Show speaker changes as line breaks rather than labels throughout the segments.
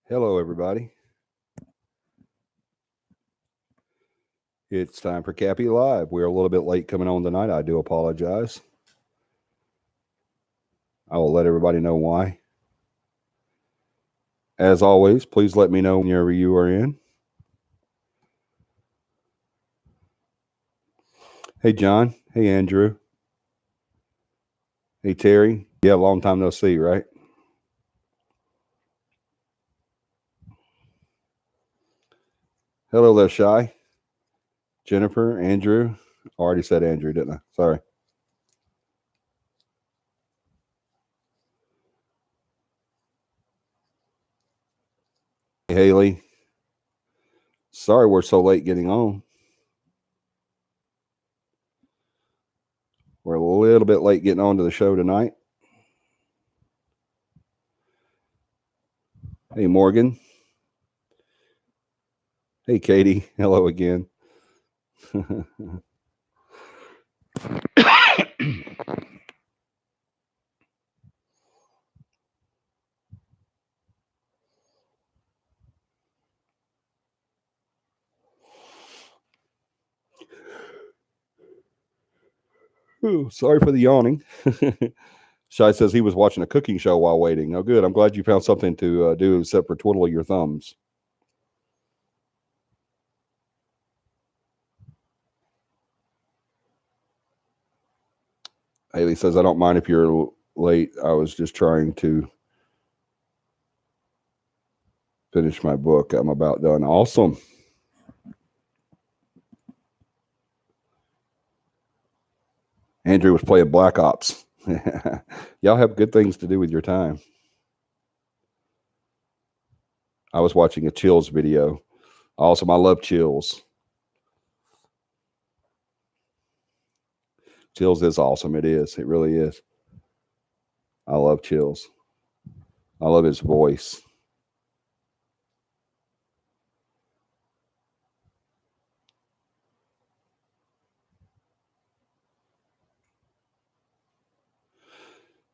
Hello, everybody. It's time for CAPI Live. We're a little bit late coming on tonight. I do apologize. I will let everybody know why. As always, please let me know whenever you are in. Hey, John. Hey, Andrew. Hey, Terry. Yeah, long time no see, right? Hello there, Shy. Jennifer, Andrew. I already said Andrew, didn't I? Sorry. Hey, Haley. Sorry we're so late getting on. We're a little bit late getting on to the show tonight. Hey, Morgan. Hey, Katie. Hello again. Ooh, sorry for the yawning. Shai says he was watching a cooking show while waiting. Oh, good. I'm glad you found something to do except for twiddle your thumbs. Haley says, I don't mind if you're late. I was just trying to finish my book. I'm about done. Awesome. Andrew was playing Black Ops. Y'all have good things to do with your time. I was watching a Chills video. Awesome. I love Chills. Chills is awesome. It is. It really is. I love Chills. I love his voice.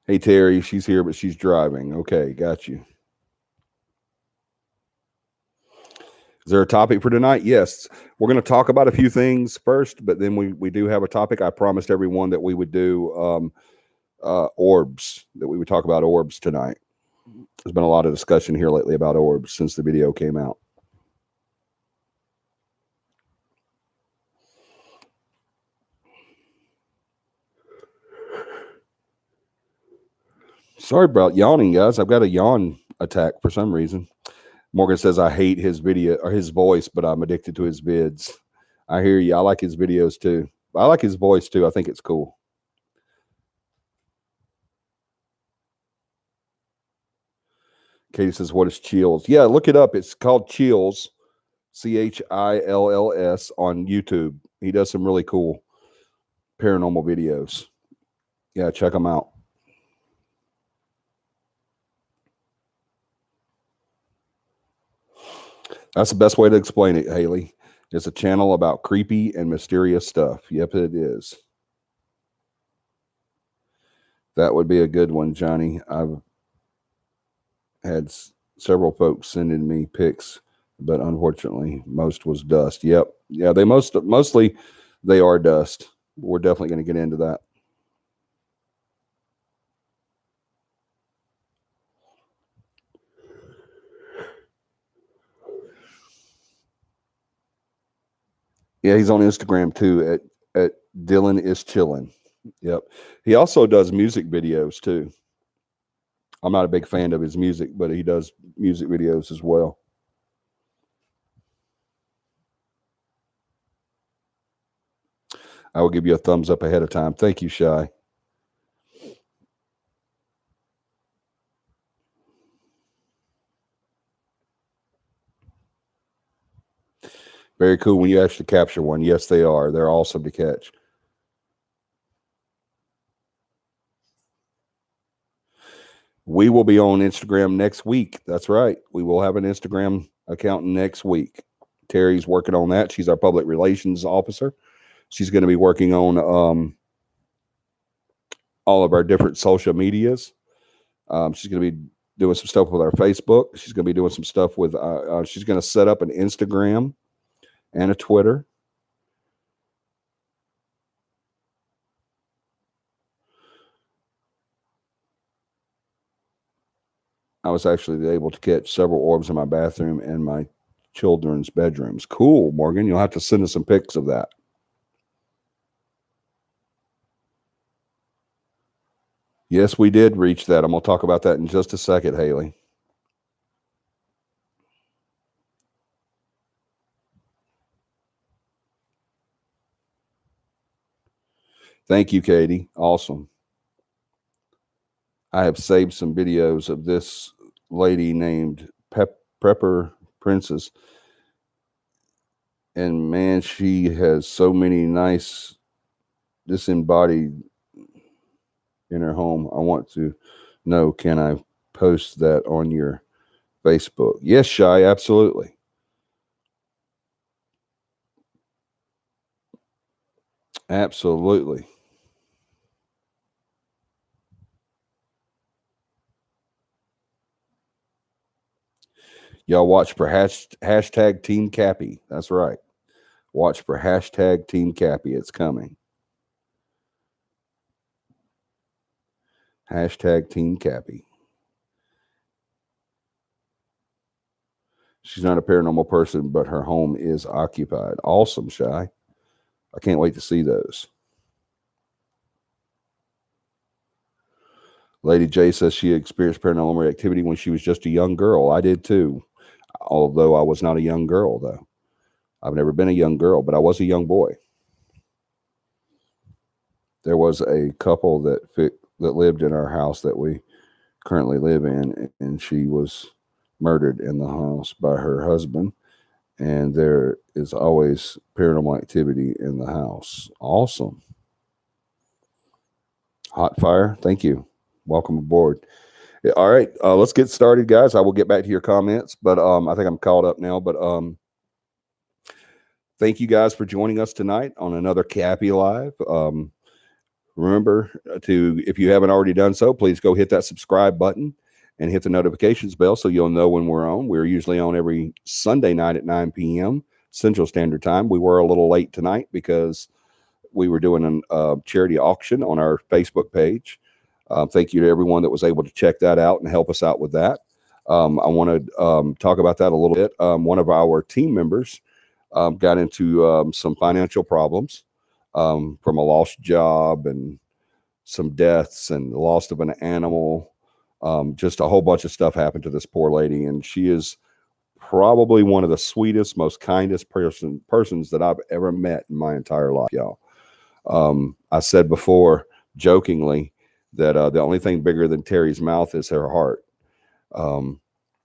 Hey, Terry, she's here, but she's driving. Okay, got you. Is there a topic for tonight? Yes. We're going to talk about a few things first, but then we do have a topic. I promised everyone that we would do orbs, that we would talk about orbs tonight. There's been a lot of discussion here lately about orbs since the video came out. Sorry about yawning, guys. I've got a yawn attack for some reason. Morgan says, I hate his video or his voice, but I'm addicted to his vids. I hear you. I like his videos too. I like his voice too. I think it's cool. Katie says, what is Chills? Yeah, look it up. It's called Chills, CHILLS on YouTube. He does some really cool paranormal videos. Yeah, check them out. That's the best way to explain it, Haley. It's a channel about creepy and mysterious stuff. Yep, it is. That would be a good one, Johnny. I've had several folks sending me pics, but unfortunately, most was dust. Yep. Yeah, they mostly they are dust. We're definitely going to get into that. Yeah, he's on Instagram too at Dylan is Chillin'. Yep. He also does music videos too. I'm not a big fan of his music, but he does music videos as well. I will give you a thumbs up ahead of time. Thank you, Shy. Very cool when you actually capture one. Yes, they are. They're awesome to catch. We will be on Instagram next week. That's right. We will have an Instagram account next week. Terry's working on that. She's our public relations officer. She's going to be working on all of our different social medias. She's going to be doing some stuff with our Facebook. She's going to be doing some stuff with, she's going to set up an Instagram and a Twitter. I was actually able to catch several orbs in my bathroom and my children's bedrooms. Cool, Morgan. You'll have to send us some pics of that. Yes, we did reach that. I'm going to talk about that in just a second, Haley. Thank you, Katie. Awesome. I have saved some videos of this lady named Prepper Princess. And man, she has so many nice disembodied in her home. I want to know, can I post that on your Facebook? Yes, Shy, absolutely. Absolutely. Y'all watch for hashtag Team CAPI. That's right. Watch for hashtag Team CAPI. It's coming. Hashtag Team CAPI. She's not a paranormal person, but her home is occupied. Awesome, Shy. I can't wait to see those. Lady J says she experienced paranormal activity when she was just a young girl. I did too, although I was not a young girl, though. I've never been a young girl, but I was a young boy. There was a couple that lived in our house that we currently live in, and she was murdered in the house by her husband. And there is always paranormal activity in the house. Awesome. Hot fire. Thank you. Welcome aboard. Yeah, all right, let's get started, guys. I will get back to your comments, but I think I'm caught up now. But thank you guys for joining us tonight on another CAPI Live. Remember to, if you haven't already done so, please go hit that subscribe button and hit the notifications bell so you'll know when we're on. We're usually on every Sunday night at 9 p.m. Central Standard Time. We were a little late tonight because we were doing a charity auction on our Facebook page. Thank you to everyone that was able to check that out and help us out with that. I want to talk about that a little bit. One of our team members got into some financial problems from a lost job and some deaths and the loss of an animal. Just a whole bunch of stuff happened to this poor lady, and she is probably one of the sweetest, most kindest persons that I've ever met in my entire life, y'all. I said before, jokingly, that the only thing bigger than Terry's mouth is her heart.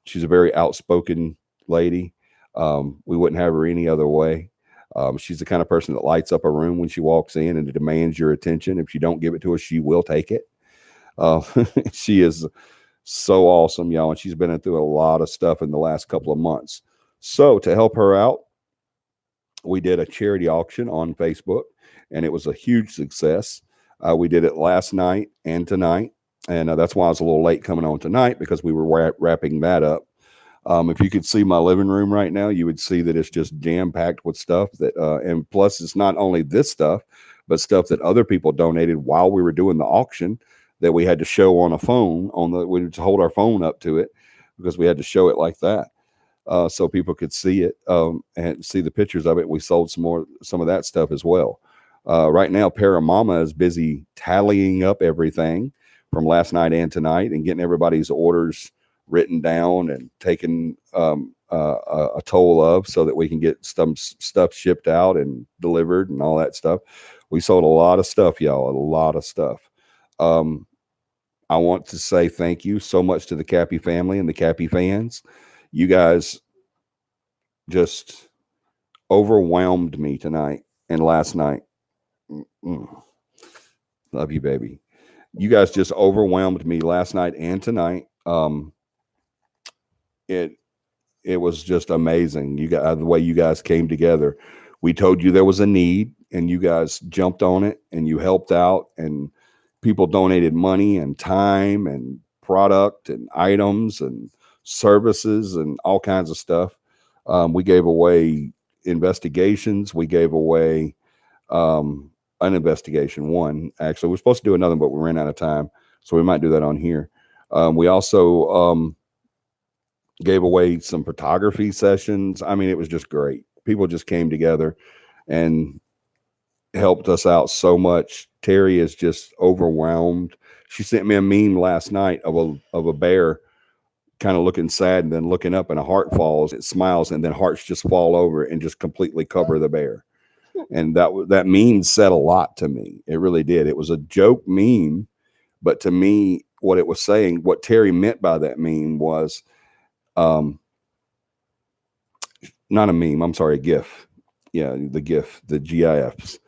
She's a very outspoken lady. We wouldn't have her any other way. She's the kind of person that lights up a room when she walks in and demands your attention. If you don't give it to her, she will take it. She is so awesome, y'all, and she's been through a lot of stuff in the last couple of months. So to help her out, we did a charity auction on Facebook, and it was a huge success. We did it last night and tonight, and that's why I was a little late coming on tonight, because we were wrapping that up. If you could see my living room right now, you would see that it's just jam-packed with stuff that, and plus it's not only this stuff, but stuff that other people donated while we were doing the auction that we had to show on a phone. We had to hold our phone up to it because we had to show it like that. So people could see it and see the pictures of it. We sold some of that stuff as well. Right now, Paramama is busy tallying up everything from last night and tonight and getting everybody's orders written down and taken a toll of, so that we can get some stuff shipped out and delivered and all that stuff. We sold a lot of stuff, y'all, a lot of stuff. I want to say thank you so much to the CAPI family and the CAPI fans. You guys just overwhelmed me tonight and last night. Love you, baby. You guys just overwhelmed me last night and tonight. It was just amazing. You guys, the way you guys came together. We told you there was a need, and you guys jumped on it, and you helped out and people donated money and time and product and items and services and all kinds of stuff. We gave away investigations. We gave away an investigation one. Actually, we're supposed to do another, but we ran out of time, so we might do that on here. We also gave away some photography sessions. I mean, it was just great. People just came together and helped us out so much. Terry is just overwhelmed. She sent me a meme last night of a bear kind of looking sad and then looking up, and a heart falls, it smiles, and then hearts just fall over and just completely cover the bear. And that meme said a lot to me. It really did. It was a joke meme, but to me, what it was saying, what Terry meant by that meme was not a meme, I'm sorry, a GIF. Yeah, the GIF, the GIFs.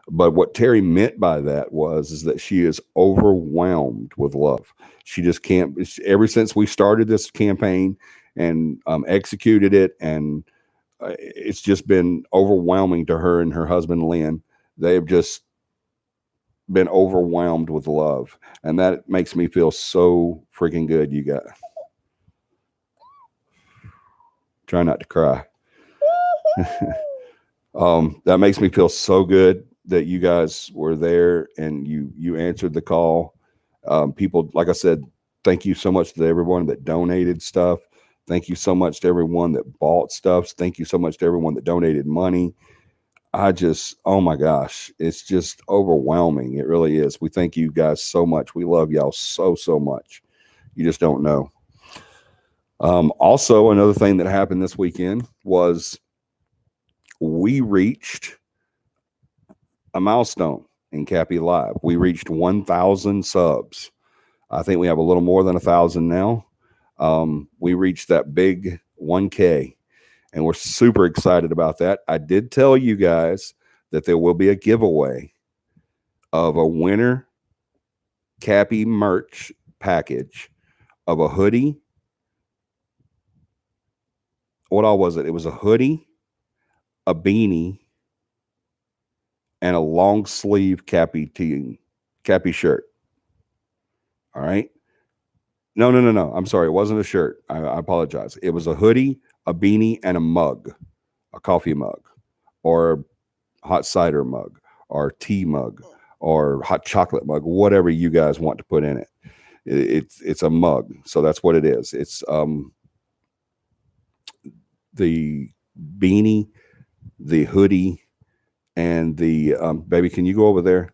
But what Terry meant by that is that she is overwhelmed with love. She just can't. Ever since we started this campaign and executed it, and it's just been overwhelming to her and her husband Lynn. They've just been overwhelmed with love, and that makes me feel so freaking good. You got try not to cry. That makes me feel so good that you guys were there and you answered the call. People, like I said, thank you so much to everyone that donated stuff. Thank you so much to everyone that bought stuff. Thank you so much to everyone that donated money. Oh my gosh, it's just overwhelming. It really is. We thank you guys so much. We love y'all so much. You just don't know. Also, another thing that happened this weekend was we reached a milestone in CAPI Live. We reached 1,000 subs. I think we have a little more than 1,000 now. We reached that big 1K, and we're super excited about that. I did tell you guys that there will be a giveaway of a winter CAPI merch package of a hoodie. What all was it? It was a hoodie, a beanie, and a long sleeve CAPI shirt. All right. No. I'm sorry. It wasn't a shirt. I apologize. It was a hoodie, a beanie, and a mug, a coffee mug, or hot cider mug, or tea mug, or hot chocolate mug, whatever you guys want to put in it. It's a mug. So that's what it is. It's the beanie, the hoodie, and the baby, can you go over there?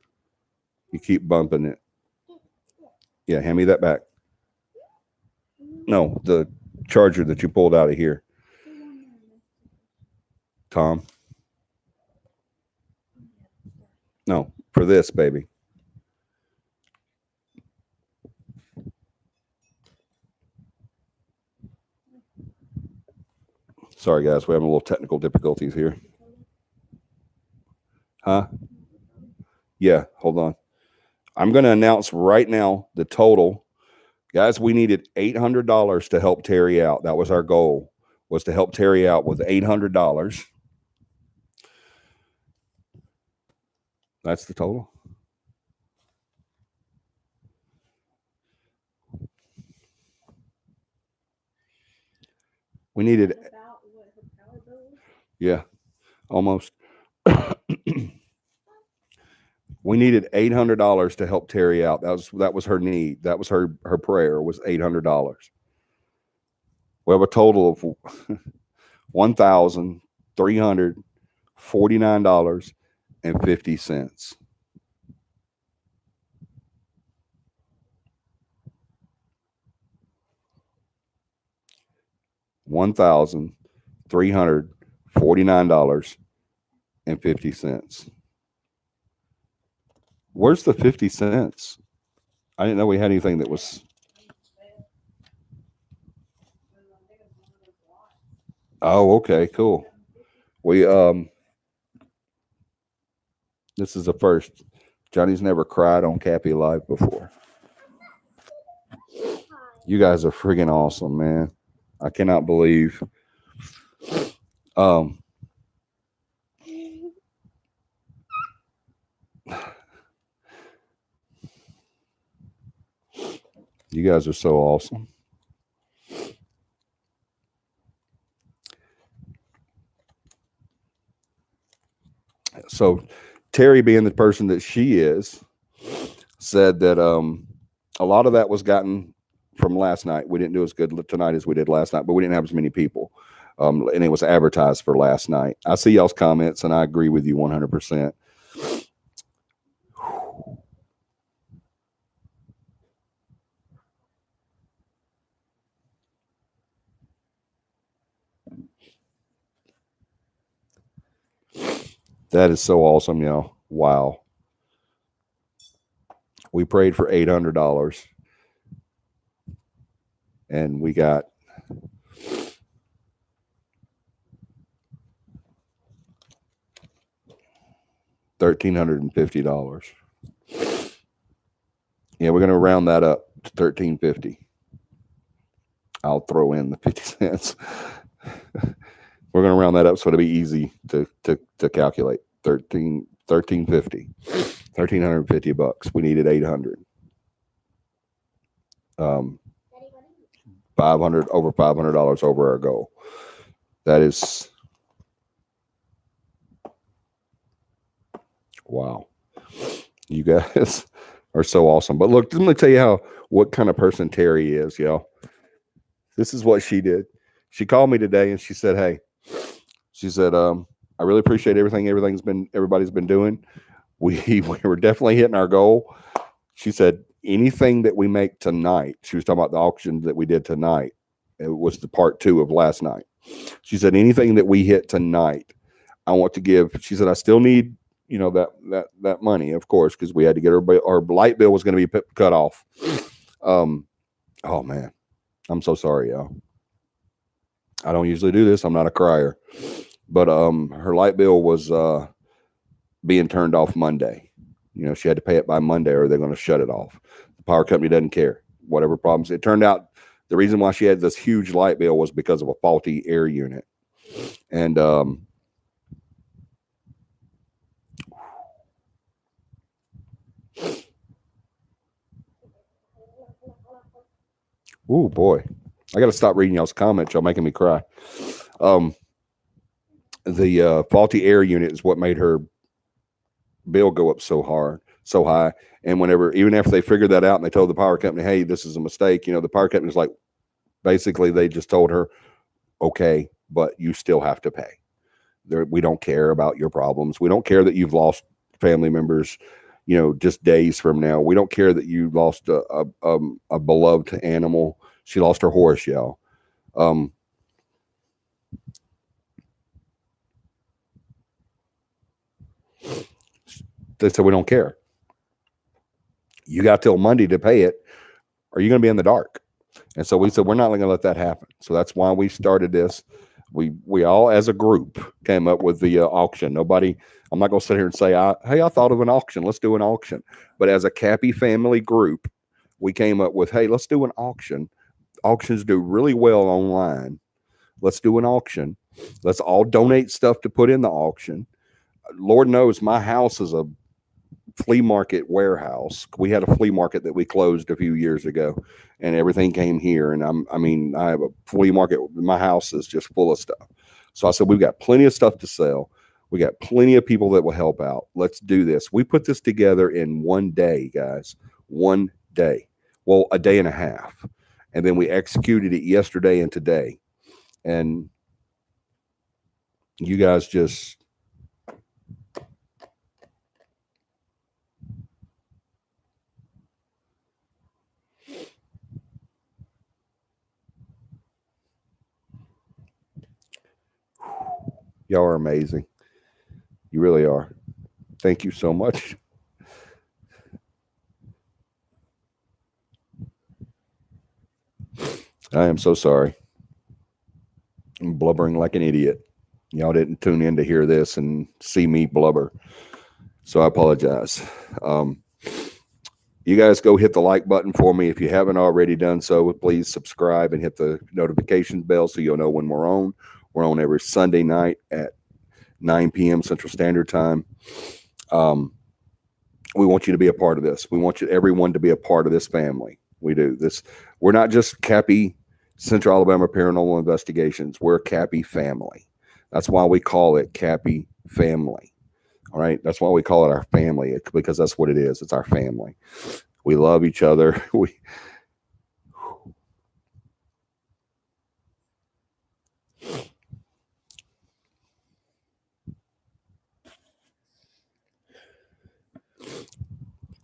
You keep bumping it. Yeah, hand me that back. No, the charger that you pulled out of here. Tom. No, for this, baby. Sorry, guys. We're having a little technical difficulties here. Huh? Yeah, hold on. I'm going to announce right now the total. Guys, we needed $800 to help Terry out. That was our goal, was to help Terry out with $800. That's the total. We needed, yeah, almost. We needed $800 to help Terry out. That was her need. That was her prayer, was $800. We have a total of $1,349.50. $1,349.50. Where's the 50 cents? I didn't know we had anything that was. Oh, okay, cool. We this is the first. Johnny's never cried on CAPI Live before. You guys are friggin' awesome, man. I cannot believe. You guys are so awesome. So Terry, being the person that she is, said that a lot of that was gotten from last night. We didn't do as good tonight as we did last night, but we didn't have as many people. And it was advertised for last night. I see y'all's comments, and I agree with you 100%. That is so awesome, y'all. Wow. We prayed for $800, and we got $1,350. Yeah, we're gonna round that up to $1,350. I'll throw in the 50 cents. We're gonna round that up so it'll be easy to calculate. $1,350. $1,350. We needed 800. 500 over $500 over our goal. That is wow. You guys are so awesome. But look, let me tell you what kind of person Terry is, y'all. This is what she did. She called me today and she said, "Hey," she said, "I really appreciate everybody's been doing. We were definitely hitting our goal." She said, "Anything that we make tonight," she was talking about the auction that we did tonight. It was the part 2 of last night. She said, "Anything that we hit tonight, I want to give." She said, "I still need, that money, of course, because we had to get our light bill was going to be cut off." Oh man, I'm so sorry, y'all. I don't usually do this. I'm not a crier, but her light bill was being turned off Monday. She had to pay it by Monday, or they're going to shut it off. The power company doesn't care. Whatever problems. It turned out the reason why she had this huge light bill was because of a faulty air unit, and oh boy, I got to stop reading y'all's comments. Y'all making me cry. The faulty air unit is what made her bill go up so high. And even after they figured that out and they told the power company, "Hey, this is a mistake," the power company was like, basically, they just told her, "Okay, but you still have to pay. We don't care about your problems. We don't care that you've lost family members, just days from now. We don't care that you lost a beloved animal." She lost her horse, y'all. They said, "We don't care. You got till Monday to pay it, or you're going to be in the dark." And so we said, we're not going to let that happen. So that's why we started this. We all, as a group, came up with the auction. Nobody, I'm not going to sit here and say, "Hey, I thought of an auction. Let's do an auction." But as a CAPI family group, we came up with, "Hey, let's do an auction. Auctions do really well online. Let's do an auction. Let's all donate stuff to put in the auction." Lord knows my house is a flea market warehouse. We had a flea market that we closed a few years ago, and everything came here. And I have a flea market. My house is just full of stuff. So I said, we've got plenty of stuff to sell. We got plenty of people that will help out. Let's do this. We put this together in one day, guys. One day. Well, a day and a half. And then we executed it yesterday and today. And you guys just, y'all are amazing. You really are. Thank you so much. I am so sorry. I'm blubbering like an idiot. Y'all didn't tune in to hear this and see me blubber. So I apologize. You guys go hit the like button for me. If you haven't already done so, please subscribe and hit the notification bell so you'll know when we're on. We're on every Sunday night at 9 p.m. Central Standard Time. We want you to be a part of this. We want everyone to be a part of this family. We do this. We're not just CAPI, Central Alabama Paranormal Investigations. We're CAPI family. That's why we call it CAPI family. All right. That's why we call it our family, because that's what it is. It's our family. We love each other.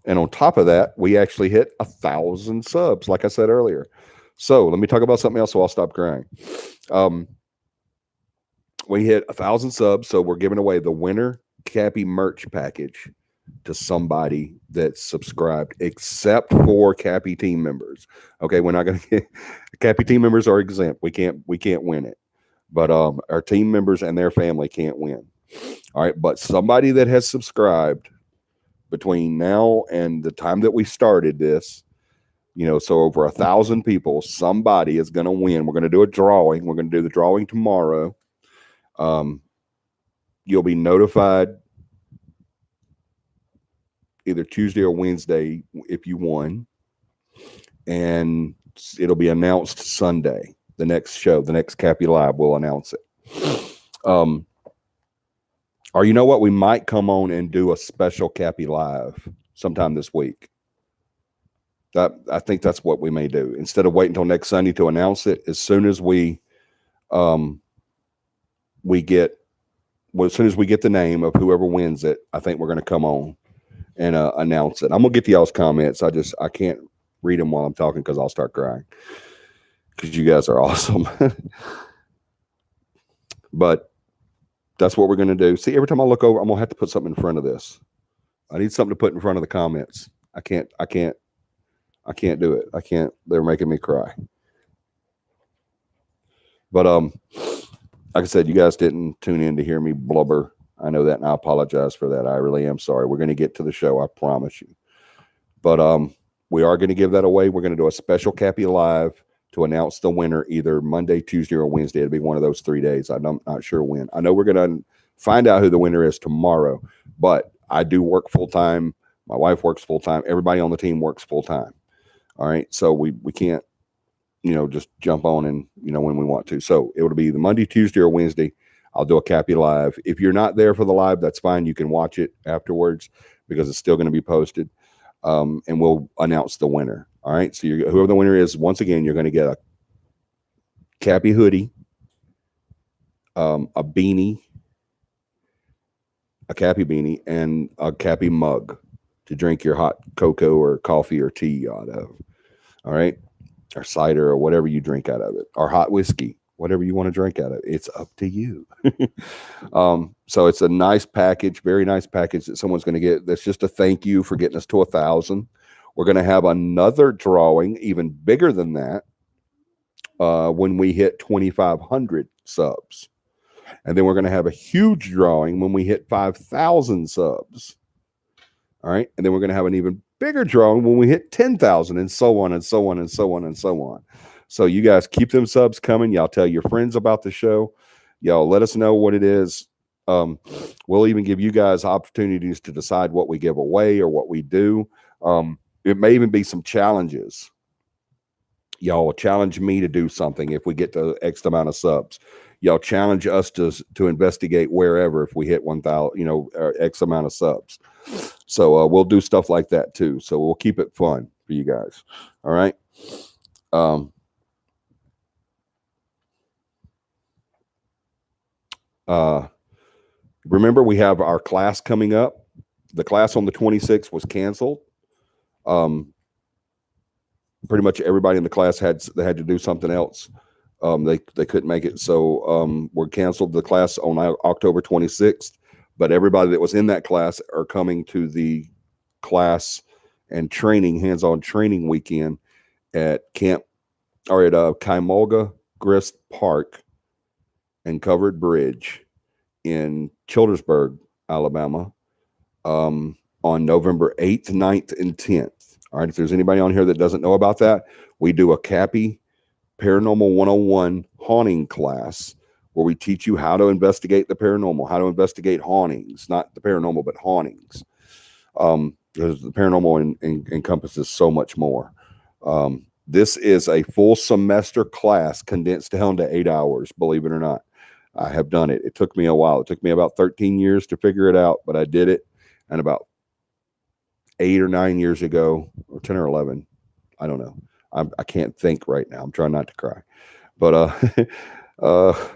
And on top of that, we actually hit 1,000 subs, like I said earlier. So let me talk about something else so I'll stop crying. We hit 1,000 subs, so we're giving away the winter CAPI merch package to somebody that's subscribed, except for CAPI team members. Okay, we're not going to get CAPI team members are exempt. We can't win it, but our team members and their family can't win. All right, but somebody that has subscribed between now and the time that we started this, so over 1,000 people, somebody is going to win. We're going to do a drawing. We're going to do the drawing tomorrow. You'll be notified either Tuesday or Wednesday if you won, and it'll be announced Sunday. The next show, the next CAPI Live, will announce it. Or you know what? We might come on and do a special CAPI Live sometime this week. I think that's what we may do. Instead of waiting until next Sunday to announce it, as soon as we get the name of whoever wins it, I think we're going to come on and announce it. I'm going to get to y'all's comments. I can't read them while I'm talking because I'll start crying, because you guys are awesome. But that's what we're going to do. See, every time I look over, I'm going to have to put something in front of this. I need something to put in front of the comments. I can't do it. I can't. They're making me cry. But like I said, you guys didn't tune in to hear me blubber. I know that, and I apologize for that. I really am sorry. We're going to get to the show, I promise you. But we are going to give that away. We're going to do a special CAPI Live to announce the winner either Monday, Tuesday, or Wednesday. It'll be one of those 3 days. I'm not sure when. I know we're going to find out who the winner is tomorrow, but I do work full time. My wife works full time. Everybody on the team works full time. All right. So we can't, just jump on and, when we want to. So it would be the Monday, Tuesday, or Wednesday. I'll do a CAPI Live. If you're not there for the live, that's fine. You can watch it afterwards because it's still going to be posted. And we'll announce the winner. All right. So whoever the winner is, once again, you're going to get a CAPI hoodie, a beanie, a CAPI beanie, and a CAPI mug to drink your hot cocoa or coffee or tea out of. All right. Or cider or whatever you drink out of it, or hot whiskey, whatever you want to drink out of it. It's up to you. So it's a nice package, very nice package that someone's going to get. That's just a thank you for getting us to 1,000. We're going to have another drawing, even bigger than that, when we hit 2,500 subs. And then we're going to have a huge drawing when we hit 5,000 subs. All right. And then we're going to have an even bigger drawing when we hit 10,000, and so on and so on and so on and so on. So you guys keep them subs coming. Y'all tell your friends about the show. Y'all let us know what it is. We'll even give you guys opportunities to decide what we give away or what we do. It may even be some challenges. Y'all challenge me to do something if we get to X amount of subs. Y'all challenge us to investigate wherever if we hit 1,000, or X amount of subs. So we'll do stuff like that too. So we'll keep it fun for you guys. All right. Remember, we have our class coming up. The class on the 26th was canceled. Pretty much everybody in the class had to do something else. They couldn't make it. So we're canceled the class on October 26th. But everybody that was in that class are coming to the class and training, hands-on training weekend at Kaimolga Grist Park and Covered Bridge in Childersburg, Alabama, on November 8th, 9th, and 10th. All right. If there's anybody on here that doesn't know about that, we do a CAPI Paranormal 101 haunting class where we teach you how to investigate the paranormal, how to investigate hauntings, not the paranormal, but hauntings. Because the paranormal encompasses so much more. This is a full semester class condensed down to 8 hours, believe it or not. I have done it. It took me a while. It took me about 13 years to figure it out, but I did it. And about 8 or 9 years ago, or 10 or 11, I don't know. I can't think right now. I'm trying not to cry. But uh,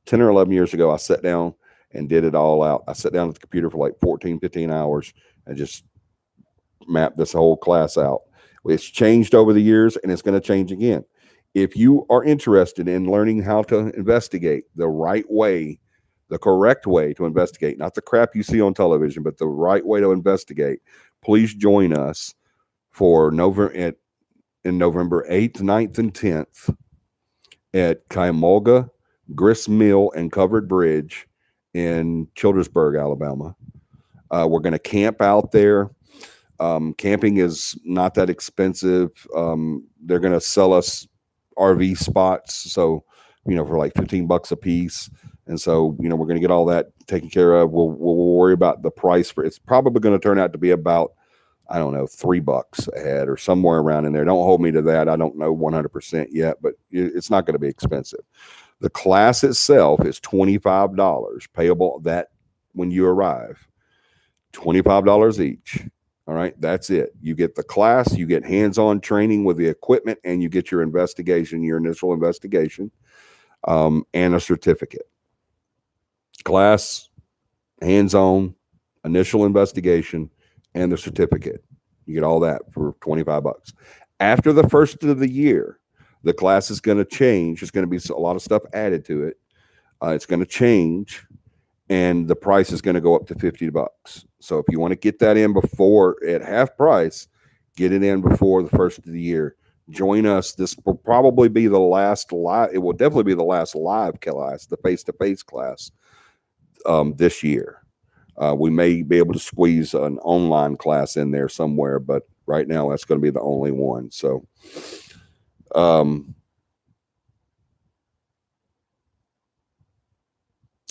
10 or 11 years ago, I sat down and did it all out. I sat down at the computer for like 14, 15 hours and just mapped this whole class out. It's changed over the years and it's going to change again. If you are interested in learning how to investigate the right way, the correct way to investigate, not the crap you see on television, but the right way to investigate, please join us for in November 8th, 9th, and 10th at Cuyahoga, Grist Mill, and Covered Bridge in Childersburg, Alabama. We're going to camp out there. Camping is not that expensive. They're going to sell us RV spots. So, for like $15 a piece. And so, we're going to get all that taken care of. We'll worry about the price for it's probably going to turn out to be about, I don't know, $3 a head or somewhere around in there. Don't hold me to that. I don't know 100% yet, but it's not going to be expensive. The class itself is $25 payable that when you arrive, $25 each. All right, that's it. You get the class, you get hands-on training with the equipment, and you get your investigation, your initial investigation, and a certificate. Class, hands-on, initial investigation, and the certificate. You get all that for $25. After the first of the year, the class is going to change. There's going to be a lot of stuff added to it. It's going to change, and the price is going to go up to $50. So if you want to get that in before at half price, get it in before the first of the year. Join us. This will probably be the last live. It will definitely be the last live class, the face-to-face class this year. We may be able to squeeze an online class in there somewhere, but right now that's going to be the only one. So,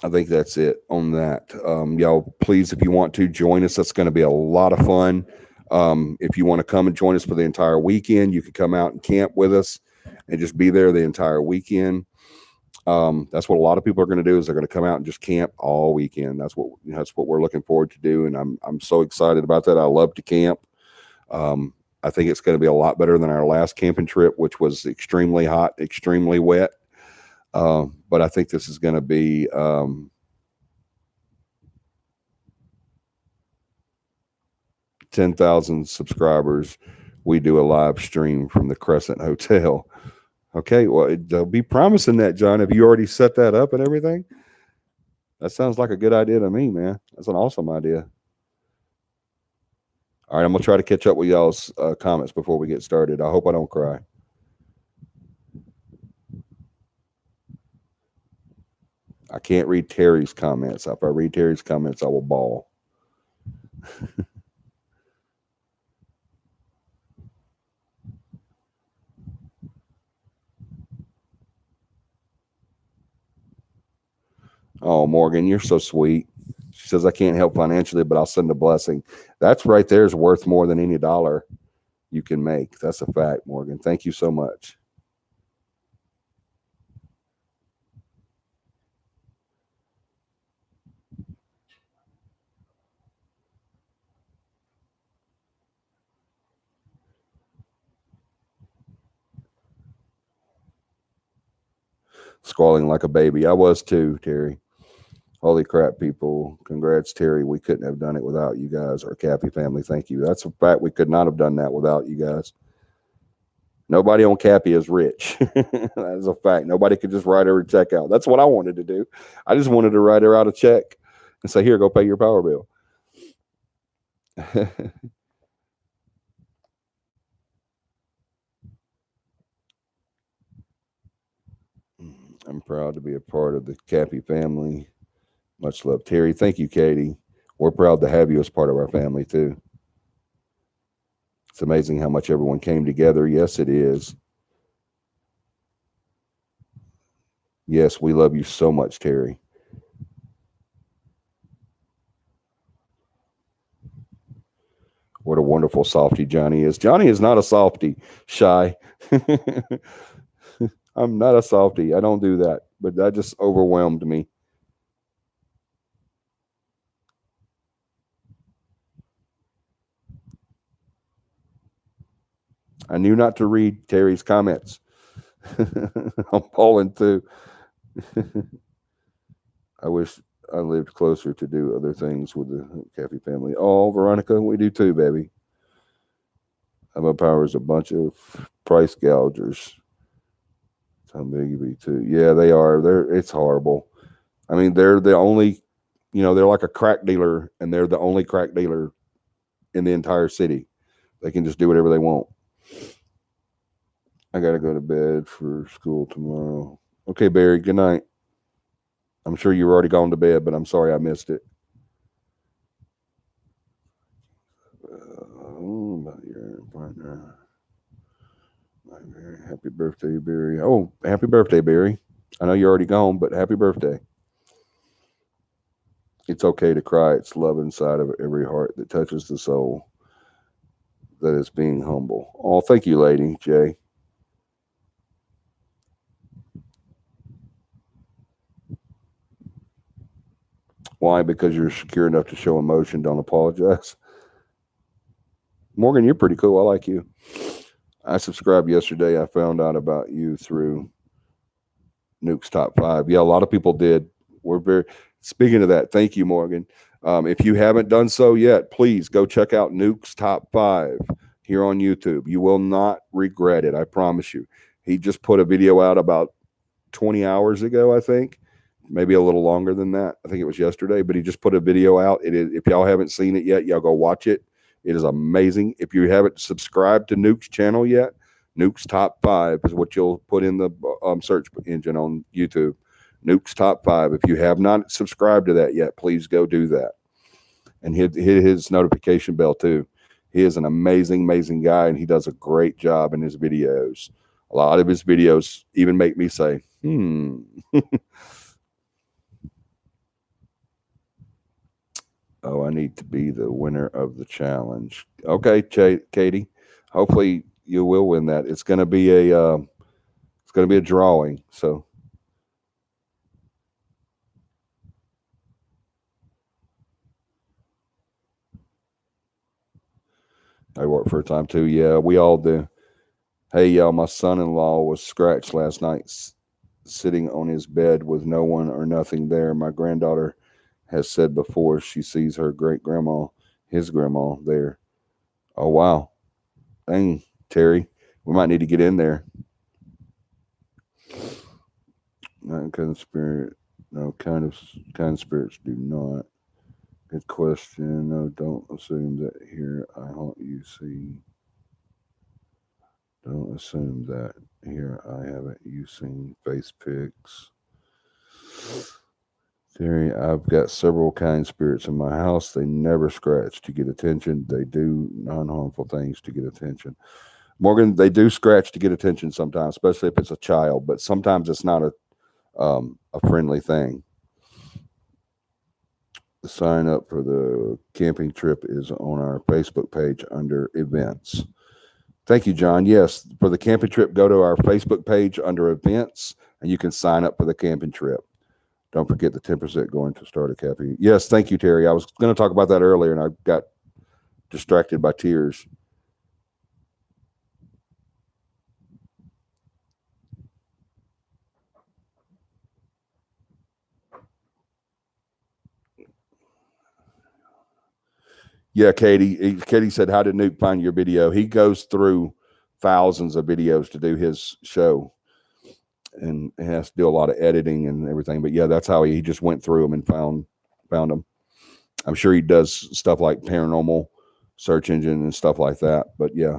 I think that's it on that. Y'all, please, if you want to join us, that's going to be a lot of fun. If you want to come and join us for the entire weekend, you can come out and camp with us and just be there the entire weekend. That's what a lot of people are going to do is they're going to come out and just camp all weekend. That's what we're looking forward to do. And I'm so excited about that. I love to camp. I think it's going to be a lot better than our last camping trip, which was extremely hot, extremely wet. But I think this is going to be 10,000 subscribers. We do a live stream from the Crescent Hotel. Okay, well, they'll be promising that, John. Have you already set that up and everything? That sounds like a good idea to me, man. That's an awesome idea. All right, I'm going to try to catch up with y'all's comments before we get started. I hope I don't cry. I can't read Terry's comments. If I read Terry's comments, I will bawl. Oh, Morgan, you're so sweet. She says, I can't help financially, but I'll send a blessing. That's right there is worth more than any dollar you can make. That's a fact, Morgan. Thank you so much. Squalling like a baby. I was too, Terry. Holy crap, people. Congrats, Terry. We couldn't have done it without you guys, our CAPI family. Thank you. That's a fact. We could not have done that without you guys. Nobody on CAPI is rich. That is a fact. Nobody could just write her a check out. That's what I wanted to do. I just wanted to write her out a check and say, here, go pay your power bill. I'm proud to be a part of the CAPI family. Much love, Terry. Thank you, Katie. We're proud to have you as part of our family, too. It's amazing how much everyone came together. Yes, it is. Yes, we love you so much, Terry. What a wonderful softy Johnny is. Johnny is not a softy, Shy. I'm not a softy. I don't do that, but that just overwhelmed me. I knew not to read Terry's comments. I'm falling too. I wish I lived closer to do other things with the CAPI family. Oh, Veronica, we do too, baby. Alabama Power is a bunch of price gougers. Tom Bigby too. Yeah, they are. It's horrible. I mean, they're the only, they're like a crack dealer, and they're the only crack dealer in the entire city. They can just do whatever they want. I gotta go to bed for school tomorrow. Okay, Barry. Good night. I'm sure you've already gone to bed, but I'm sorry I missed it. About your partner. Happy birthday, Barry. Oh, happy birthday, Barry. I know you're already gone, but happy birthday. It's okay to cry. It's love inside of every heart that touches the soul that is being humble. Oh, thank you, lady, Jay. Why? Because you're secure enough to show emotion. Don't apologize. Morgan, you're pretty cool. I like you. I subscribed yesterday. I found out about you through Nuke's Top 5. Yeah, a lot of people did. We're very, speaking of that, thank you, Morgan. If you haven't done so yet, please go check out Nuke's Top 5 here on YouTube. You will not regret it. I promise you. He just put a video out about 20 hours ago, I think. Maybe a little longer than that. I think it was yesterday, but he just put a video out. It is, if y'all haven't seen it yet, y'all go watch it. It is amazing. If you haven't subscribed to Nuke's channel yet, Nuke's Top 5 is what you'll put in the search engine on YouTube. Nuke's Top 5. If you have not subscribed to that yet, please go do that. And hit his notification bell too. He is an amazing, amazing guy, and he does a great job in his videos. A lot of his videos even make me say, oh, I need to be the winner of the challenge. Okay, Katie. Hopefully you will win that. It's going to be a drawing. So I work for a time too. Yeah, we all do. Hey, y'all, my son-in-law was scratched last night, sitting on his bed with no one or nothing there. My granddaughter has said before she sees her great grandma, his grandma, there. Oh wow, dang, Terry, we might need to get in there. Not kind of spirit, no kind spirits do not. Good question. No, don't assume that here I haunt you. See, don't assume that here I haven't you seen face pics. Theory, I've got several kind spirits in my house. They never scratch to get attention. They do non-harmful things to get attention. Morgan, they do scratch to get attention sometimes, especially if it's a child, but sometimes it's not a friendly thing. The sign up for the camping trip is on our Facebook page under events. Thank you, John. Yes, for the camping trip, go to our Facebook page under events, and you can sign up for the camping trip. Don't forget the 10% going to start a CAPI. Yes, thank you, Terry. I was going to talk about that earlier, and I got distracted by tears. Yeah, Katie. Katie said, "How did Nuke find your video?" He goes through thousands of videos to do his show, and he has to do a lot of editing and everything. But yeah, that's how he just went through them and found them. I'm sure he does stuff like paranormal search engine and stuff like that. But yeah.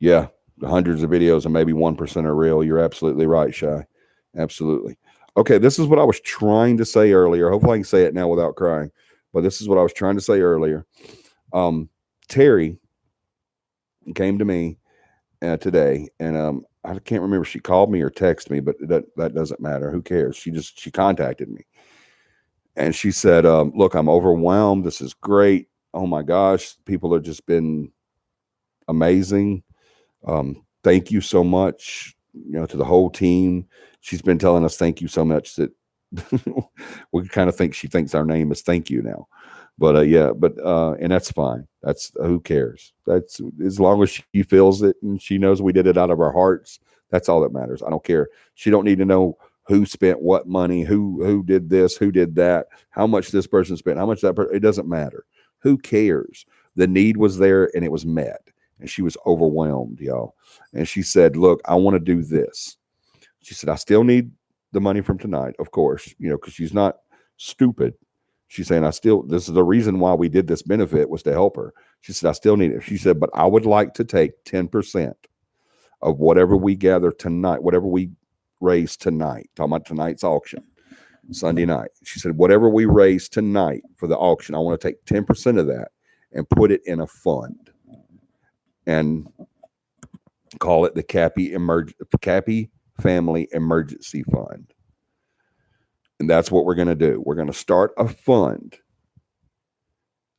Yeah, hundreds of videos and maybe 1% are real. You're absolutely right, Shy. Absolutely. Okay, this is what I was trying to say earlier. Hopefully I can say it now without crying. But this is what I was trying to say earlier. Terry came to me today, and I can't remember if she called me or texted me, but that doesn't matter. Who cares? She contacted me. And she said, look, I'm overwhelmed. This is great. Oh my gosh, people have just been amazing. Thank you so much, to the whole team. She's been telling us thank you so much that we kind of think she thinks our name is thank you now. But yeah, but and that's fine. That's who cares. That's as long as she feels it and she knows we did it out of our hearts. That's all that matters. I don't care. She don't need to know who spent what money, who did this, who did that, how much this person spent, how much that person. It doesn't matter. Who cares? The need was there and it was met, and she was overwhelmed, y'all. And she said, "Look, I want to do this." She said, "I still need the money from tonight, of course, because she's not stupid." She's saying, this is the reason why we did this benefit was to help her. She said, "I still need it." She said, "But I would like to take 10% of whatever we gather tonight, whatever we raise tonight." Talking about tonight's auction, Sunday night. She said, "Whatever we raise tonight for the auction, I want to take 10% of that and put it in a fund and call it the CAPI Family Emergency Fund." And that's what we're going to do. We're going to start a fund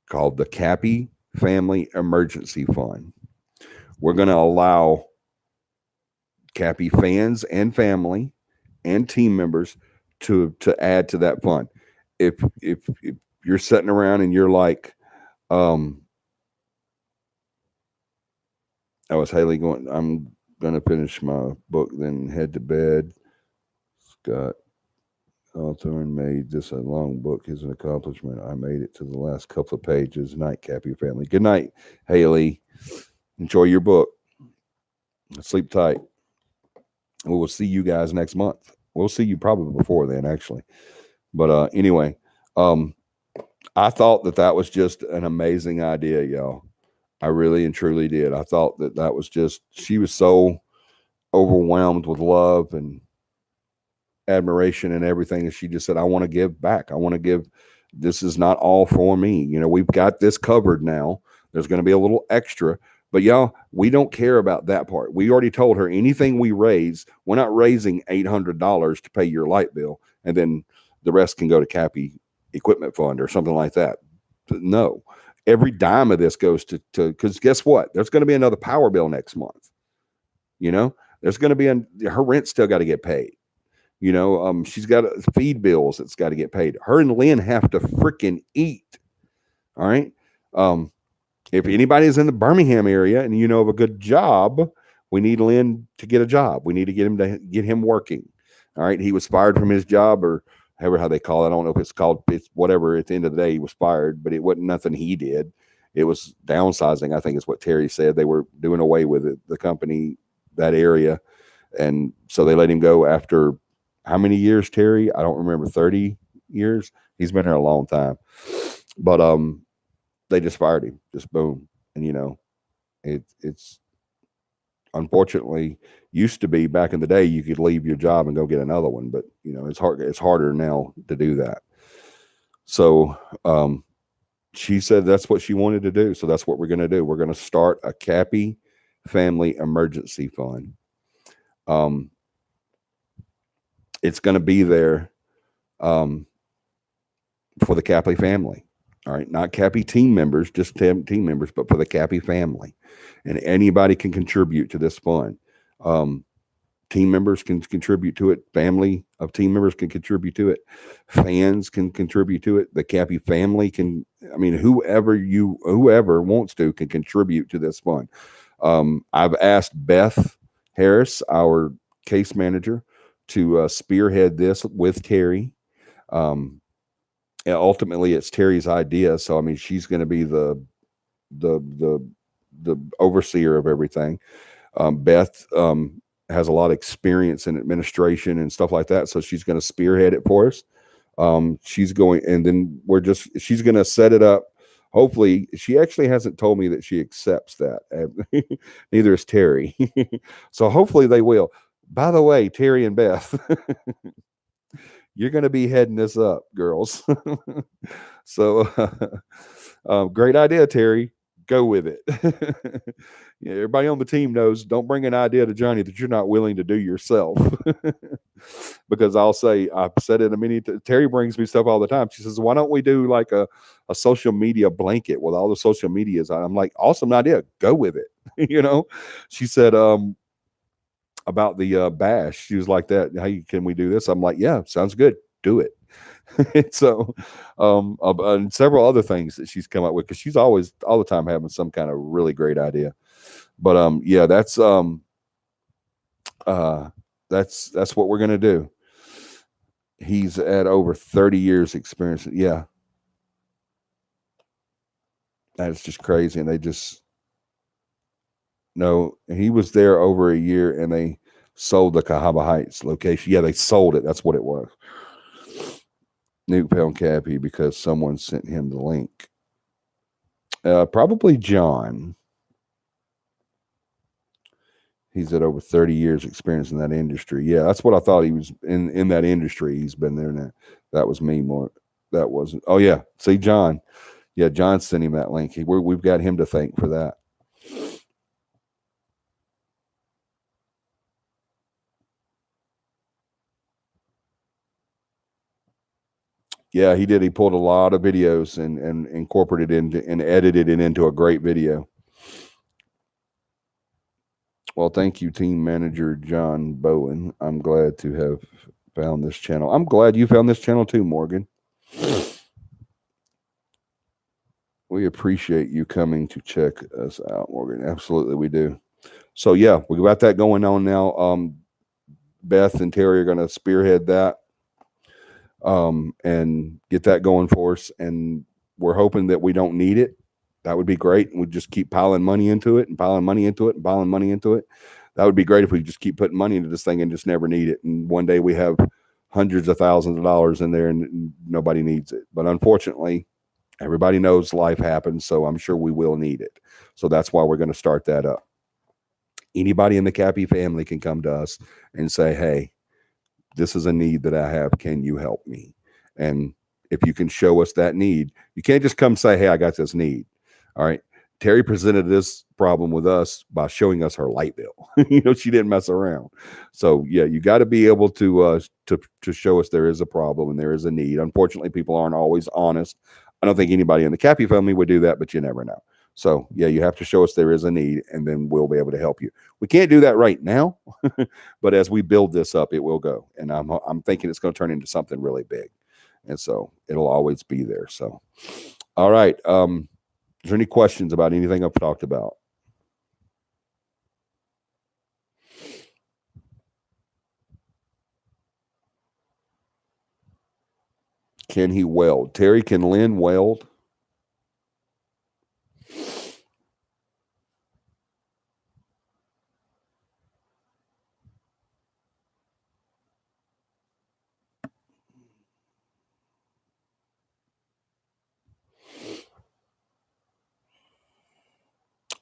called the CAPI Family Emergency Fund. We're going to allow CAPI fans and family and team members to add to that fund. If you're sitting around and you're like, I was Haley going, I'm going to finish my book, then head to bed. Scott Hawthorne made this a long book is an accomplishment. I made it to the last couple of pages. Night, CAPI family. Good night, Haley. Enjoy your book. Sleep tight. We will see you guys next month. We'll see you probably before then, actually. But anyway, I thought that was just an amazing idea, y'all. I really and truly did. I thought that was just, she was so overwhelmed with love and admiration and everything. And she just said, "I want to give back. I want to give. This is not all for me. We've got this covered now. There's going to be a little extra, but y'all, we don't care about that part. We already told her anything we raise, we're not raising $800 to pay your light bill and then the rest can go to CAPI equipment fund or something like that. No, every dime of this goes to, because guess what? There's going to be another power bill next month. There's going to be her rent still got to get paid. She's got feed bills that's got to get paid. Her and Lynn have to freaking eat. All right. If anybody's in the Birmingham area and you know of a good job, we need Lynn to get a job. We need to get him working. All right. He was fired from his job, or however how they call it. I don't know if it's whatever. At the end of the day, he was fired, but it wasn't nothing he did. It was downsizing, I think is what Terry said. They were doing away with it, the company, that area. And so they let him go after how many years, Terry? I don't remember. 30 years. He's been here a long time. But they just fired him. Just boom. And it's unfortunately used to be back in the day you could leave your job and go get another one, but it's harder now to do that. So she said that's what she wanted to do. So that's what we're going to do. We're going to start a CAPI Family Emergency Fund. It's going to be there for the CAPI family. All right. Not CAPI team members, just team members, but for the CAPI family. And anybody can contribute to this fund. Team members can contribute to it. Family of team members can contribute to it. Fans can contribute to it. The CAPI family can, whoever wants to can contribute to this fund. I've asked Beth Harris, our case manager, to spearhead this with Terry. And ultimately it's Terry's idea. So, she's going to be the overseer of everything. Beth has a lot of experience in administration and stuff like that. So she's going to spearhead it for us. She's going, and then she's going to set it up. Hopefully, she actually hasn't told me that she accepts that. Neither is Terry. So hopefully they will. By the way, Terry and Beth, you're going to be heading this up, girls. So great idea, Terry. go with it. Yeah, everybody on the team knows, don't bring an idea to Johnny that you're not willing to do yourself. Because I'll say, I've said it Terry brings me stuff all the time. She says, why don't we do like a social media blanket with all the social medias? I'm like, awesome idea. Go with it. She said, about the bash, she was like that. Hey, can we do this? I'm like, yeah, sounds good. Do it. And so, and several other things that she's come up with, because she's always all the time having some kind of really great idea. But yeah, that's what we're gonna do. He's at over 30 years experience. Yeah, that's just crazy. And they just no, he was there over a year, and they sold the Cahaba Heights location. Yeah, they sold it. That's what it was. Nuke Pound Cappy, because someone sent him the link. Probably John. He's at over 30 years experience in that industry. Yeah, that's what I thought. He was in that industry. He's been there now. That was me more. That wasn't. Oh yeah. See, John. Yeah, John sent him that link. We've got him to thank for that. Yeah, he did. He pulled a lot of videos and incorporated into and edited it into a great video. Well, thank you, team manager John Bowen. I'm glad to have found this channel. I'm glad you found this channel too, Morgan. We appreciate you coming to check us out, Morgan. Absolutely, we do. So yeah, we got that going on now. Beth and Terry are going to spearhead that, and get that going for us. And we're hoping that we don't need it. That would be great. And we just keep piling money into it and piling money into it and piling money into it. That would be great if we just keep putting money into this thing and just never need it. And one day we have hundreds of thousands of dollars in there and nobody needs it. But unfortunately, everybody knows life happens. So I'm sure we will need it. So that's why we're going to start that up. Anybody in the CAPI family can come to us and say, hey, this is a need that I have. Can you help me? And if you can show us that need, you can't just come say, hey, I got this need. All right. Terry presented this problem with us by showing us her light bill. She didn't mess around. So yeah, you got to be able to show us there is a problem and there is a need. Unfortunately, people aren't always honest. I don't think anybody in the CAPI family would do that, but you never know. So yeah, you have to show us there is a need, and then we'll be able to help you. We can't do that right now, but as we build this up, it will go. And I'm thinking it's going to turn into something really big, and so it'll always be there. So, all right. Is there any questions about anything I've talked about? Can he weld? Terry, can Lynn weld?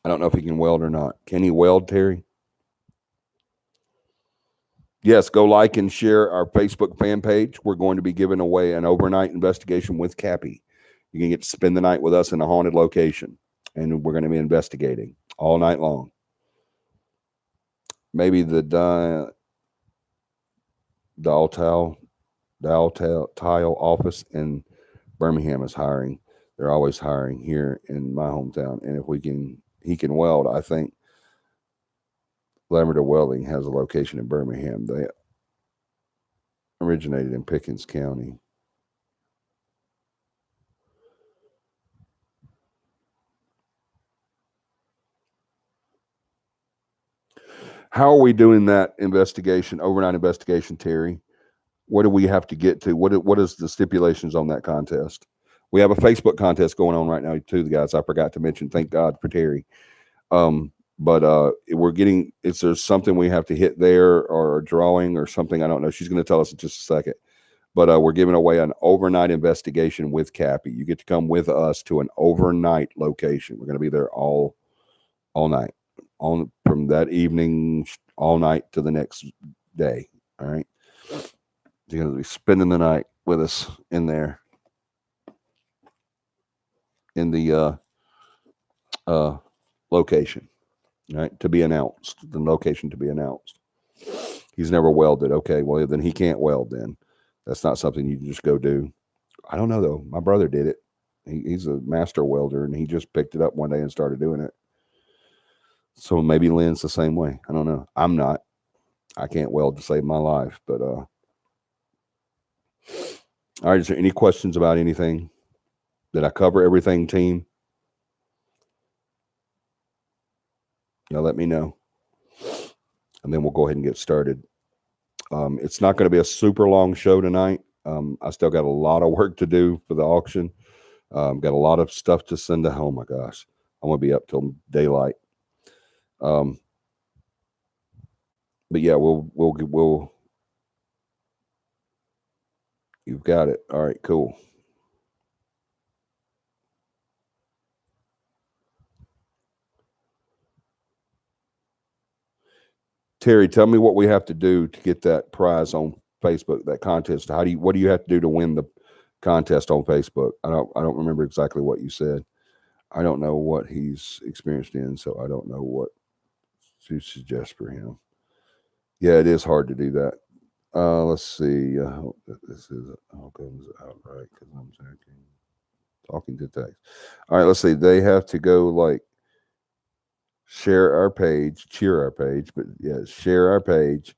I don't know if he can weld or not. Can he weld, Terry? Yes, go like and share our Facebook fan page. We're going to be giving away an overnight investigation with CAPI. You can get to spend the night with us in a haunted location, and we're going to be investigating all night long. Maybe the dial tile office in Birmingham is hiring. They're always hiring here in my hometown, and if he can weld. I think Lamberta Welding has a location in Birmingham. They originated in Pickens County. How are we doing that investigation, overnight investigation, Terry? What do we have to get to? What is the stipulations on that contest? We have a Facebook contest going on right now too, guys. I forgot to mention. Thank God for Terry. But we're getting. Is there something we have to hit there, or a drawing, or something? I don't know. She's going to tell us in just a second. But we're giving away an overnight investigation with CAPI. You get to come with us to an overnight location. We're going to be there all night, from that evening all night to the next day. All right. You're going to be spending the night with us in there in the location, right? To be announced, the location to be announced. He's never welded. Okay, well, then he can't weld then. That's not something you can just go do. I don't know, though. My brother did it. He's a master welder, and he just picked it up one day and started doing it. So maybe Lynn's the same way. I don't know. I'm not. I can't weld to save my life. But all right, is there any questions about anything? Did I cover everything, team? Let me know. And then we'll go ahead and get started. It's not going to be a super long show tonight. I still got a lot of work to do for the auction. Got a lot of stuff to send to. Oh my gosh, I'm gonna be up till daylight. But yeah, we'll. You've got it. All right, cool. Terry, tell me what we have to do to get that prize on Facebook, that contest. What do you have to do to win the contest on Facebook? I don't remember exactly what you said. I don't know what he's experienced in, so I don't know what to suggest for him. Yeah, it is hard to do that. Let's see. I hope that this all comes out right because I'm talking to text. All right, let's see. They have to go like share our page, cheer our page, but yeah, share our page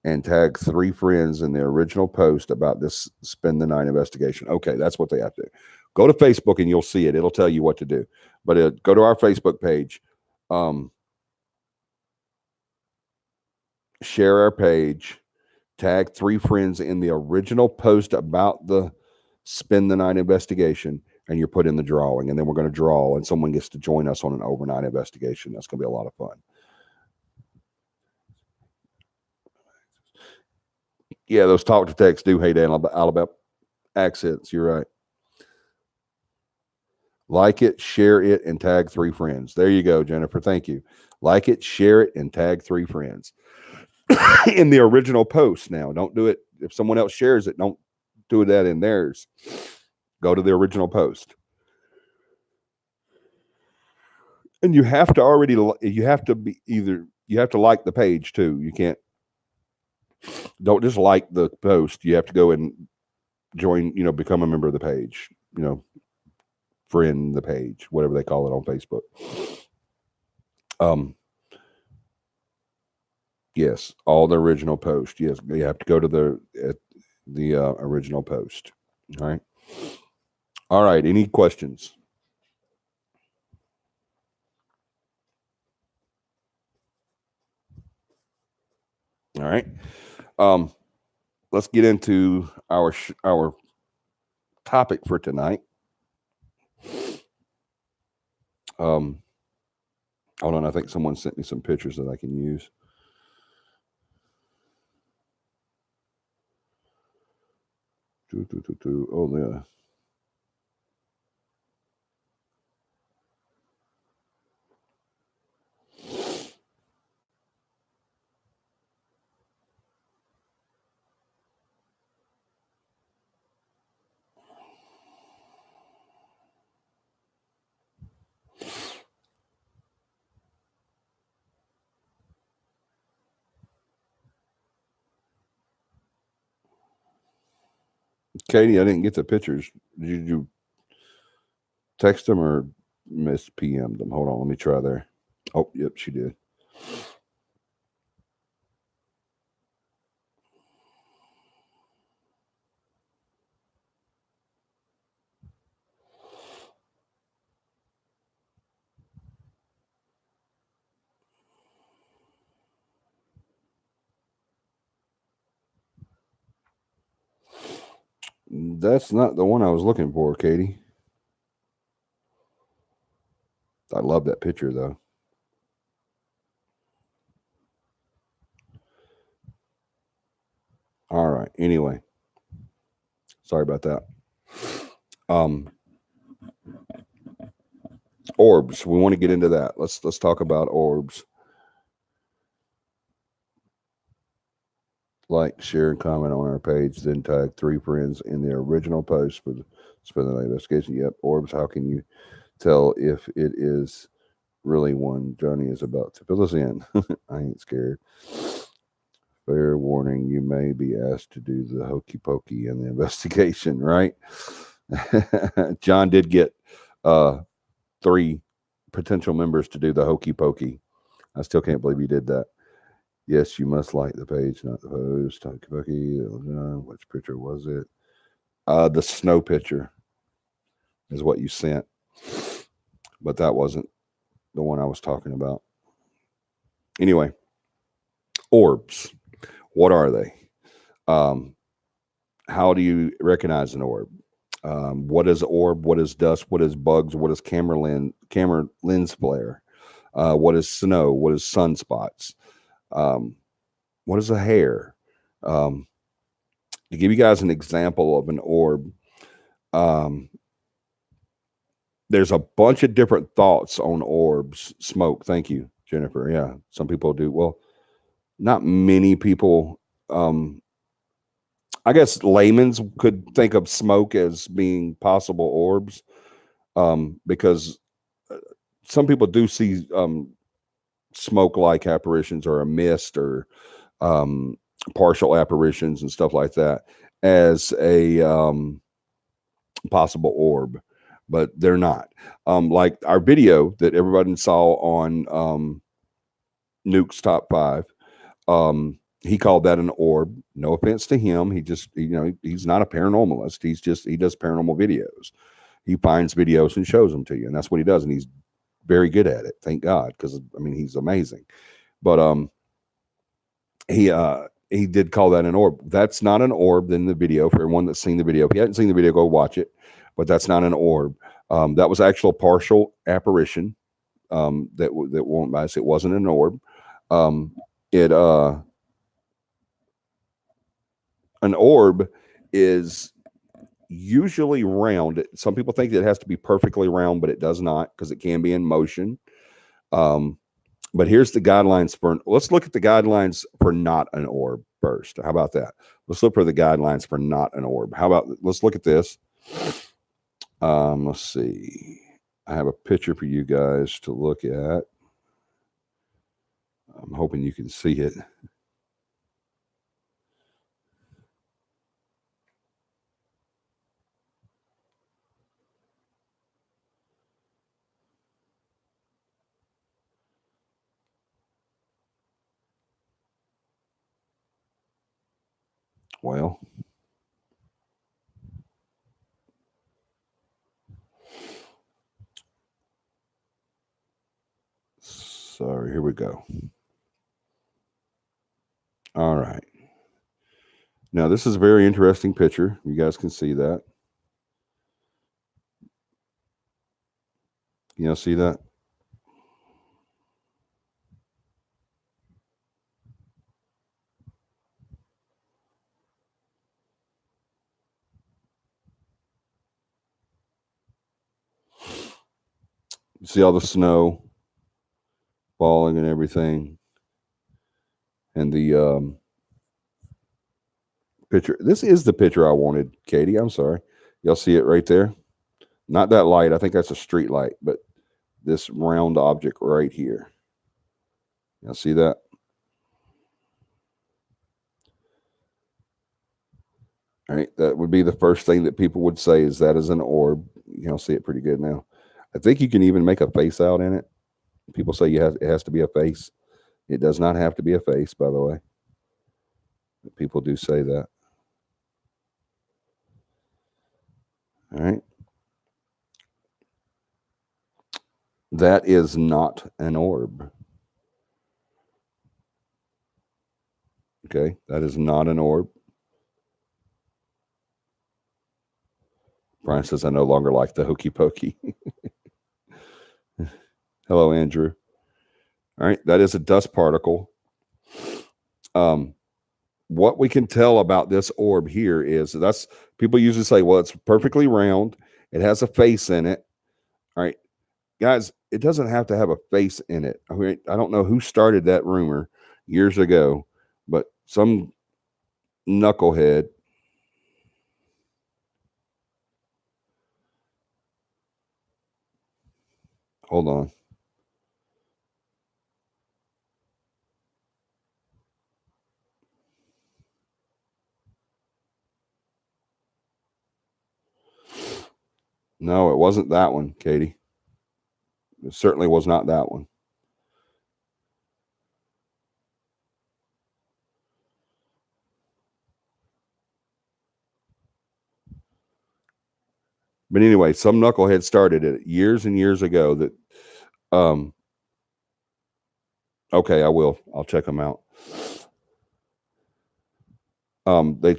and tag 3 friends in the original post about this spend the night investigation. Okay, that's what they have to do. Go to Facebook and you'll see it. It'll tell you what to do. But go to our Facebook page, share our page, tag 3 friends in the original post about the spend the night investigation, and you're put in the drawing. And then we're going to draw, and someone gets to join us on an overnight investigation. That's going to be a lot of fun. Yeah, those talk to text do hate Alabama accents. You're right. Like it, share it, and tag 3 friends. There you go, Jennifer. Thank you. Like it, share it, and tag 3 friends in the original post. Now, don't do it if someone else shares it. Don't do that in theirs. Go to the original post. And you have to like the page too. You can't, don't just like the post. You have to go and join, become a member of the page, friend the page, whatever they call it on Facebook. Yes, all the original post. Yes, you have to go to the original post. All right. Any questions? All right. Let's get into our topic for tonight. Hold on. I think someone sent me some pictures that I can use. Oh, yeah. Katie, I didn't get the pictures. Did you text them or miss PM them? Hold on, let me try there. Oh, yep, she did. That's not the one I was looking for, Katie. I love that picture though. All right. Anyway, sorry about that. Orbs. We want to get into that. Let's talk about orbs. Like, share, and comment on our page. Then tag 3 friends in the original post for the spend the night investigation. Yep. Orbs. How can you tell if it is really one Johnny is about to fill us in. I ain't scared. Fair warning, you may be asked to do the hokey pokey in the investigation, right? John did get 3 potential members to do the hokey pokey. I still can't believe you did that. Yes, you must like the page, not the post. Hokey pokey. Which picture was it? The snow picture is what you sent, but that wasn't the one I was talking about. Anyway, orbs. What are they? How do you recognize an orb? What is orb? What is dust? What is bugs? What is camera lens flare? What is snow? What is sunspots? What is a hair? To give you guys an example of an orb, there's a bunch of different thoughts on orbs. Smoke. Thank you, Jennifer. Yeah, some people do. Well, not many people. I guess layman's could think of smoke as being possible orbs, because some people do see smoke-like apparitions or a mist or partial apparitions and stuff like that as a possible orb, but they're not. Like our video that everybody saw on Nuke's Top 5, he called that an orb. No offense to him. He just, he's not a paranormalist. He does paranormal videos. He finds videos and shows them to you, and that's what he does. And he's very good at it. Thank God. Cause he's amazing, but, he did call that an orb. That's not an orb in the video. For everyone that's seen the video, if you haven't seen the video, go watch it. But that's not an orb. That was actual partial apparition. That won't bias. It wasn't an orb. An orb is usually round. Some people think that it has to be perfectly round, but it does not, because it can be in motion. But here's the guidelines let's look at the guidelines for not an orb first. How about that? Let's look for the guidelines for not an orb. Let's look at this. Let's see. I have a picture for you guys to look at. I'm hoping you can see it. Well, sorry, here we go. All right. Now, this is a very interesting picture. You guys can see that. See that? See all the snow falling and everything. And the picture. This is the picture I wanted, Katie. I'm sorry. Y'all see it right there? Not that light. I think that's a street light, but this round object right here. Y'all see that? All right. That would be the first thing that people would say is that is an orb. See it pretty good now. I think you can even make a face out in it. People say it has to be a face. It does not have to be a face, by the way. People do say that. All right. That is not an orb. Okay. That is not an orb. Brian says, I no longer like the hokey pokey. Hello, Andrew. All right. That is a dust particle. What we can tell about this orb here is people usually say, well, it's perfectly round. It has a face in it. All right, guys, it doesn't have to have a face in it. I don't know who started that rumor years ago, but some knucklehead. Hold on. No, it wasn't that one, Katie. It certainly was not that one. But anyway, some knucklehead started it years and years ago. That um, okay, I will. I'll check them out. They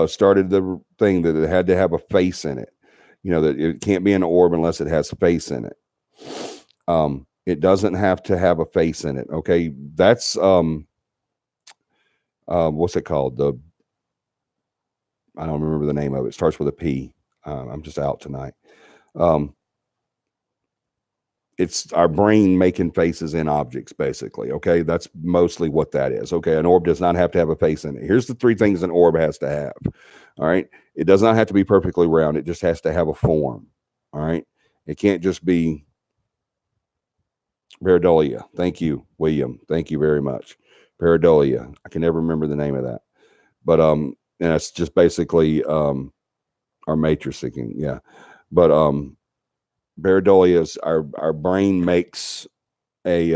started the thing that it had to have a face in it. You know, that it can't be an orb unless it has face in it. It doesn't have to have a face in it. Okay, that's what's it called? I don't remember the name of it. It starts with a P. I'm just out tonight. Um, it's our brain making faces in objects, basically. Okay, that's mostly what that is. Okay, an orb does not have to have a face in it. Here's the three things an orb has to have. All right, it does not have to be perfectly round. It just has to have a form. All right, it can't just be pareidolia. Thank you, William. Thank you very much. Pareidolia. I can never remember the name of that, but and it's just basically our matrixing. Yeah, but pareidolia is our brain makes a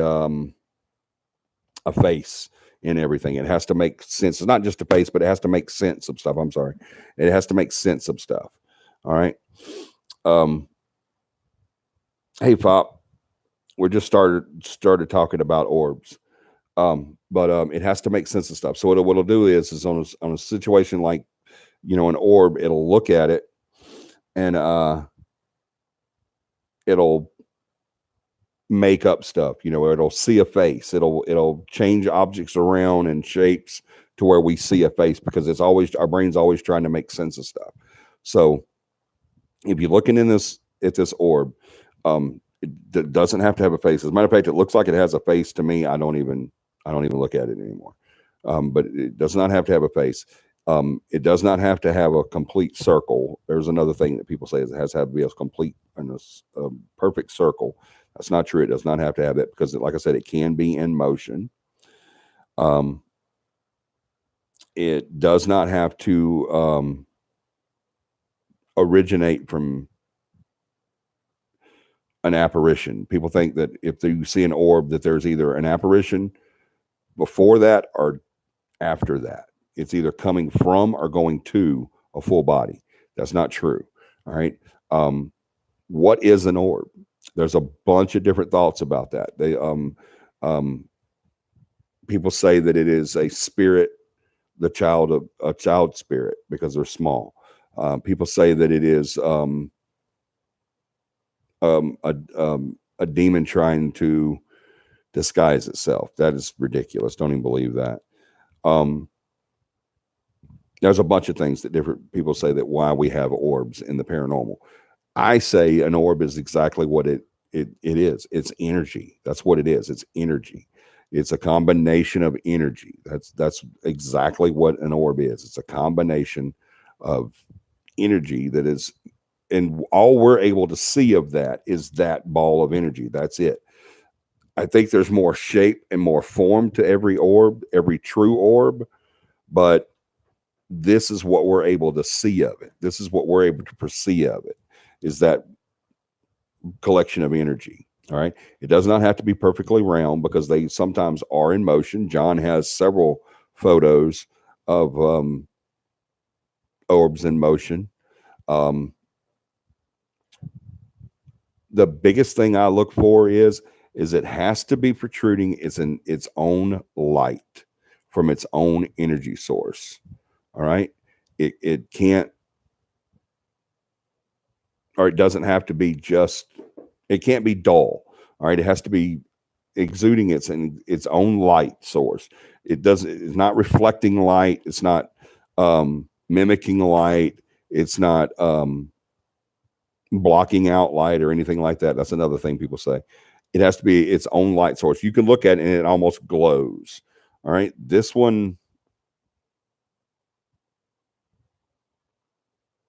face in everything. It has to make sense. It's not just a face, but it has to make sense of stuff. I'm sorry. It has to make sense of stuff. All right. Hey, Fop, we're just started talking about orbs. But it has to make sense of stuff. So what it'll do is on a situation like, you know, an orb, it'll look at it and it'll make up stuff. You know, it'll see a face. It'll change objects around and shapes to where we see a face, because it's always, our brain's always trying to make sense of stuff. So if you're looking in this at this orb, it doesn't have to have a face. As a matter of fact, it looks like it has a face to me. I don't even look at it anymore. But it does not have to have a face. It does not have to have a complete circle. There's another thing that people say is it has to have to be a complete and a perfect circle. That's not true. It does not have to have that, because, like I said, it can be in motion. It does not have to originate from an apparition. People think that if you see an orb, that there's either an apparition before that or after that. It's either coming from or going to a full body. That's not true. All right. What is an orb? There's a bunch of different thoughts about that. People say that it is a spirit, the child of a child spirit, because they're small. People say that it is a demon trying to disguise itself. That is ridiculous. Don't even believe that. There's a bunch of things that different people say that why we have orbs in the paranormal. I say an orb is exactly what it is. It's energy. That's what it is. It's energy. It's a combination of energy. That's exactly what an orb is. It's a combination of energy that is, and all we're able to see of that is that ball of energy. That's it. I think there's more shape and more form to every orb, every true orb, but this is what we're able to see of it. This is what we're able to perceive of it, is that collection of energy. All right. It does not have to be perfectly round, because they sometimes are in motion. John has several photos of orbs in motion. The biggest thing I look for is it has to be protruding its own light from its own energy source. All right. It can't, or it doesn't have to be just, it can't be dull. All right. It has to be exuding its own light source. It's not reflecting light. It's not mimicking light. It's not blocking out light or anything like that. That's another thing people say. It has to be its own light source. You can look at it and it almost glows. All right. This one,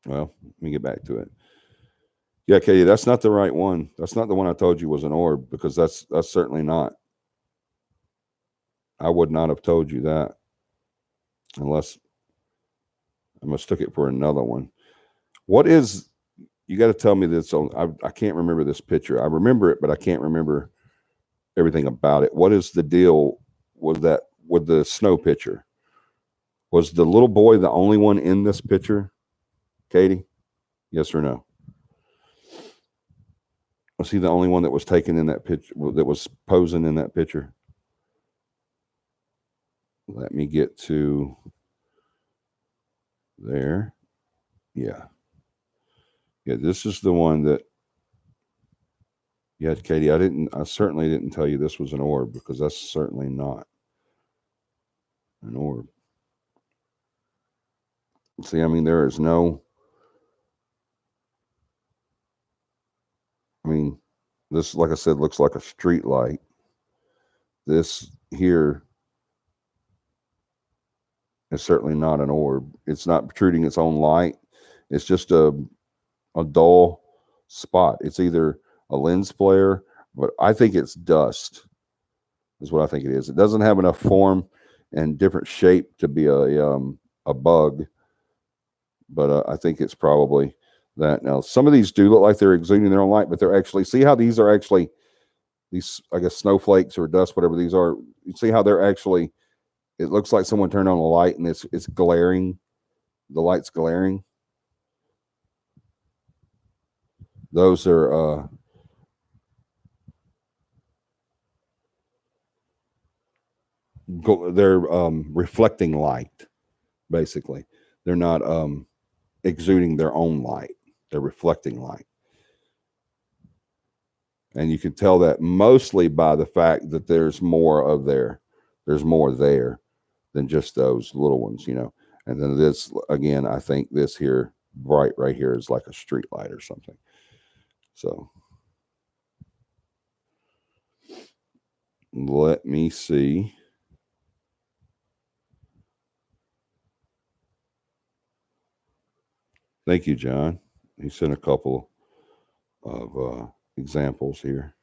well, let me get back to it. Yeah, Katie, that's not the right one. That's not the one I told you was an orb, because that's certainly not. I would not have told you that unless I mistook it for another one. What is You got to tell me this on. I can't remember this picture. I remember it, but I can't remember everything about it. What is the deal with that, with the snow picture? Was the little boy the only one in this picture, Katie? Yes or no? Was he the only one that was taken in that picture, that was posing in that picture? Let me get to there. Yeah. Yeah, this is the one that, yeah, Katie, I certainly didn't tell you this was an orb, because that's certainly not an orb. See, I mean, there is no, I mean, this, like I said, looks like a street light. This here is certainly not an orb. It's not protruding its own light. It's just a dull spot. It's either a lens flare, but I think it's dust, is what I think it is. It doesn't have enough form and different shape to be a bug, but I think it's probably that. Now, some of these do look like they're exuding their own light, but they're actually, see how these are actually these, I guess, snowflakes or dust, whatever these are. You see how they're actually, it looks like someone turned on a light and it's glaring. The light's glaring. Those are they're reflecting light, basically. They're not exuding their own light. They're reflecting light. And you can tell that mostly by the fact that there's more there than just those little ones, you know. And then this, again, I think this here, right here, is like a street light or something. So let me see. Thank you, John. He sent a couple of examples here.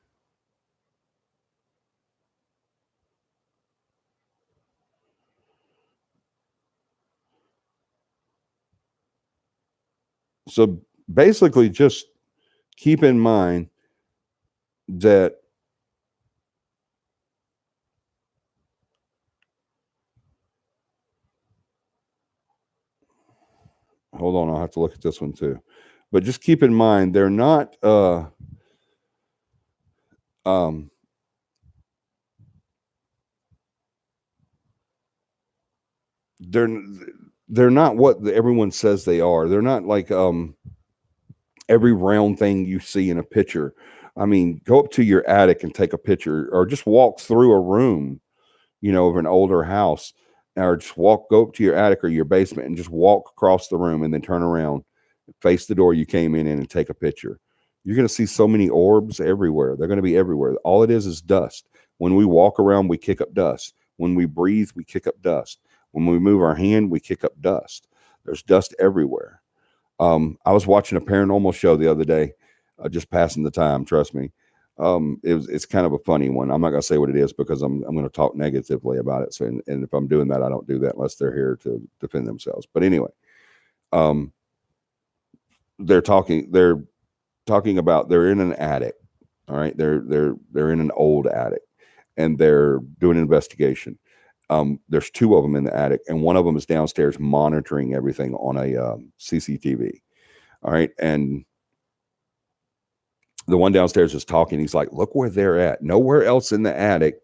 So basically, just keep in mind that hold on, I'll have to look at this one too. But just keep in mind they're not um they're they're not what everyone says they are. They're not like every round thing you see in a picture. I mean, go up to your attic and take a picture, or just walk through a room, you know, of an older house, or just go up to your attic or your basement and just walk across the room and then turn around, face the door you came in and take a picture. You're going to see so many orbs everywhere. They're going to be everywhere. All it is dust. When we walk around, we kick up dust. When we breathe, we kick up dust. When we move our hand, we kick up dust. There's dust everywhere. I was watching a paranormal show the other day, just passing the time. Trust me, it's kind of a funny one. I'm not going to say what it is because I'm going to talk negatively about it. So, and if I'm doing that, I don't do that unless they're here to defend themselves. But anyway, they're talking about they're in an attic. All right, they're in an old attic, and they're doing an investigation. There's two of them in the attic, and one of them is downstairs monitoring everything on a CCTV. All right, and the one downstairs is talking. He's like, "Look where they're at. Nowhere else in the attic.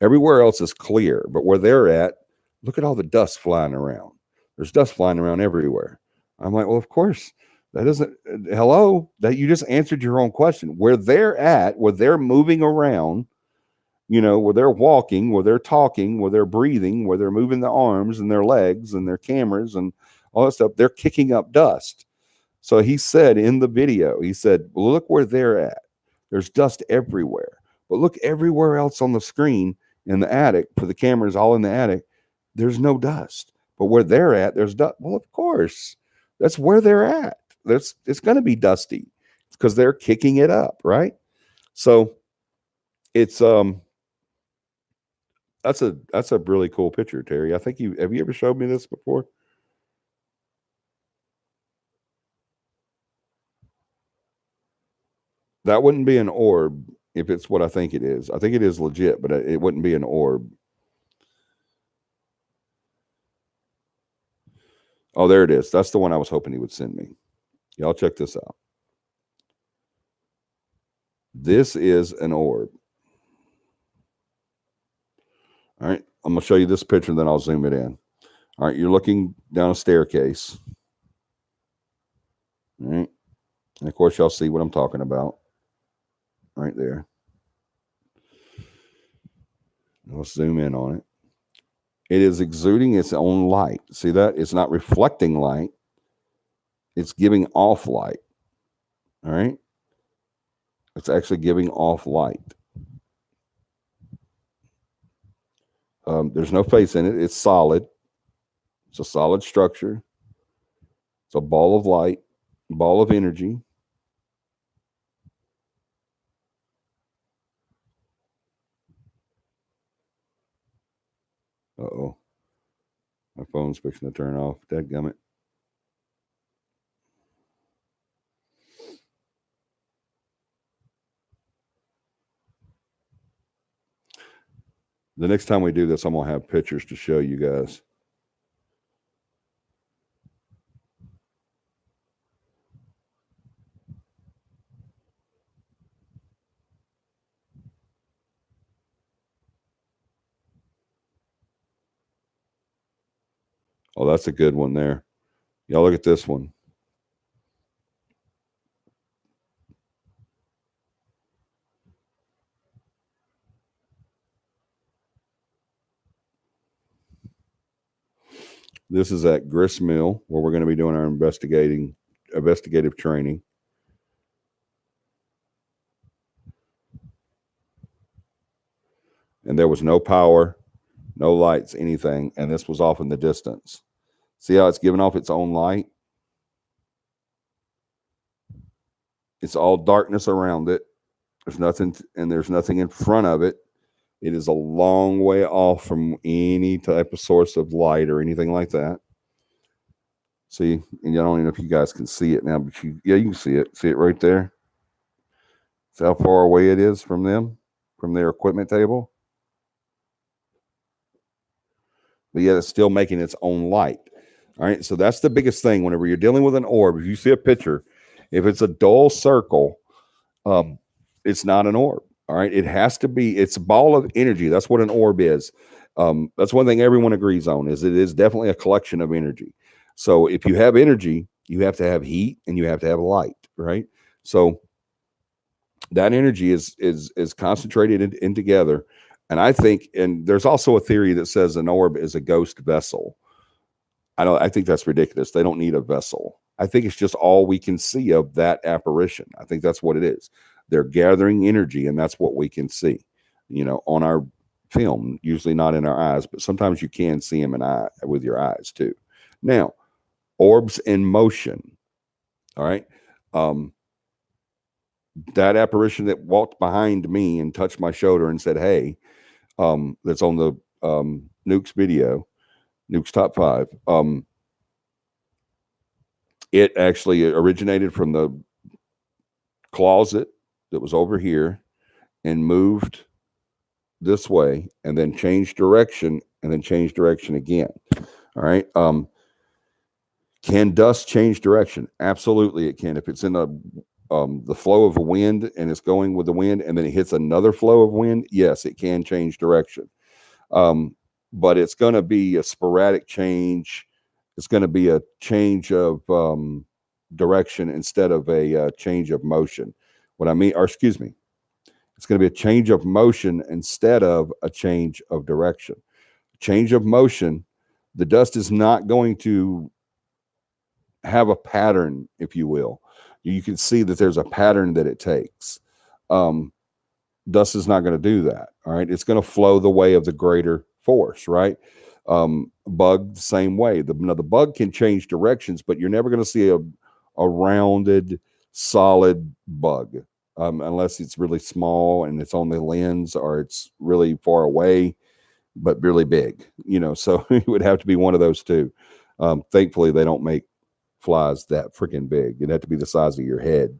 Everywhere else is clear, but where they're at, look at all the dust flying around. There's dust flying around everywhere." I'm like, "Well, of course." That doesn't, hello, that you just answered your own question. Where they're at, where they're moving around, you know, where they're walking, where they're talking, where they're breathing, where they're moving their arms and their legs and their cameras and all that stuff, they're kicking up dust. So he said in the video, he said, well, look where they're at. There's dust everywhere. But look everywhere else on the screen in the attic, for the cameras all in the attic, there's no dust. But where they're at, there's dust. Well, of course, that's where they're at. It's going to be dusty because they're kicking it up, right? So it's that's a really cool picture, Terry. I think you ever showed me this before? That wouldn't be an orb if it's what I think it is. I think it is legit, but it wouldn't be an orb. Oh, there it is. That's the one I was hoping he would send me. Y'all check this out. This is an orb. All right. I'm going to show you this picture, then I'll zoom it in. All right. You're looking down a staircase. All right. And of course, y'all see what I'm talking about right there. Let's zoom in on it. It is exuding its own light. See that? It's not reflecting light. It's giving off light. All right. It's actually giving off light. There's no face in it. It's solid. It's a solid structure. It's a ball of light, ball of energy. Uh-oh. My phone's fixing to turn off. Dadgummit. The next time we do this, I'm going to have pictures to show you guys. Oh, that's a good one there. Y'all look at this one. This is at Grist Mill, where we're going to be doing our investigative training. And there was no power, no lights, anything. And this was off in the distance. See how it's giving off its own light? It's all darkness around it. There's nothing, and there's nothing in front of it. It is a long way off from any type of source of light or anything like that. See, and I don't even know if you guys can see it now, but yeah, you can see it. See it right there? See how far away it is from them, from their equipment table? But yet it's still making its own light. All right, so that's the biggest thing. Whenever you're dealing with an orb, if you see a picture, if it's a dull circle, it's not an orb. All right, it has to be. It's a ball of energy. That's what an orb is. That's one thing everyone agrees on, is it is definitely a collection of energy. So if you have energy, you have to have heat and you have to have light, right? So that energy is concentrated in together. And I think, and there's also a theory that says an orb is a ghost vessel. I think that's ridiculous. They don't need a vessel. I think it's just all we can see of that apparition. I think that's what it is. They're gathering energy, and that's what we can see, on our film, usually not in our eyes, but sometimes you can see them with your eyes too. Now, orbs in motion. All right. That apparition that walked behind me and touched my shoulder and said, "Hey," that's on the Nuke's video, Nuke's Top 5. It actually originated from the closet that was over here and moved this way and then changed direction and then changed direction again. All right. Can dust change direction? Absolutely, it can. If it's in the flow of a wind and it's going with the wind and then it hits another flow of wind, yes, it can change direction. But it's going to be a sporadic change. It's going to be a change of direction instead of a change of motion. It's going to be a change of motion instead of a change of direction. Change of motion, the dust is not going to have a pattern, if you will. You can see that there's a pattern that it takes. Dust is not going to do that. All right. It's going to flow the way of the greater force, right? Bug, the same way. The bug can change directions, but you're never going to see a rounded, solid bug unless it's really small and it's on the lens, or it's really far away, but really big, so it would have to be one of those two. Thankfully, they don't make flies that freaking big. It'd have to be the size of your head.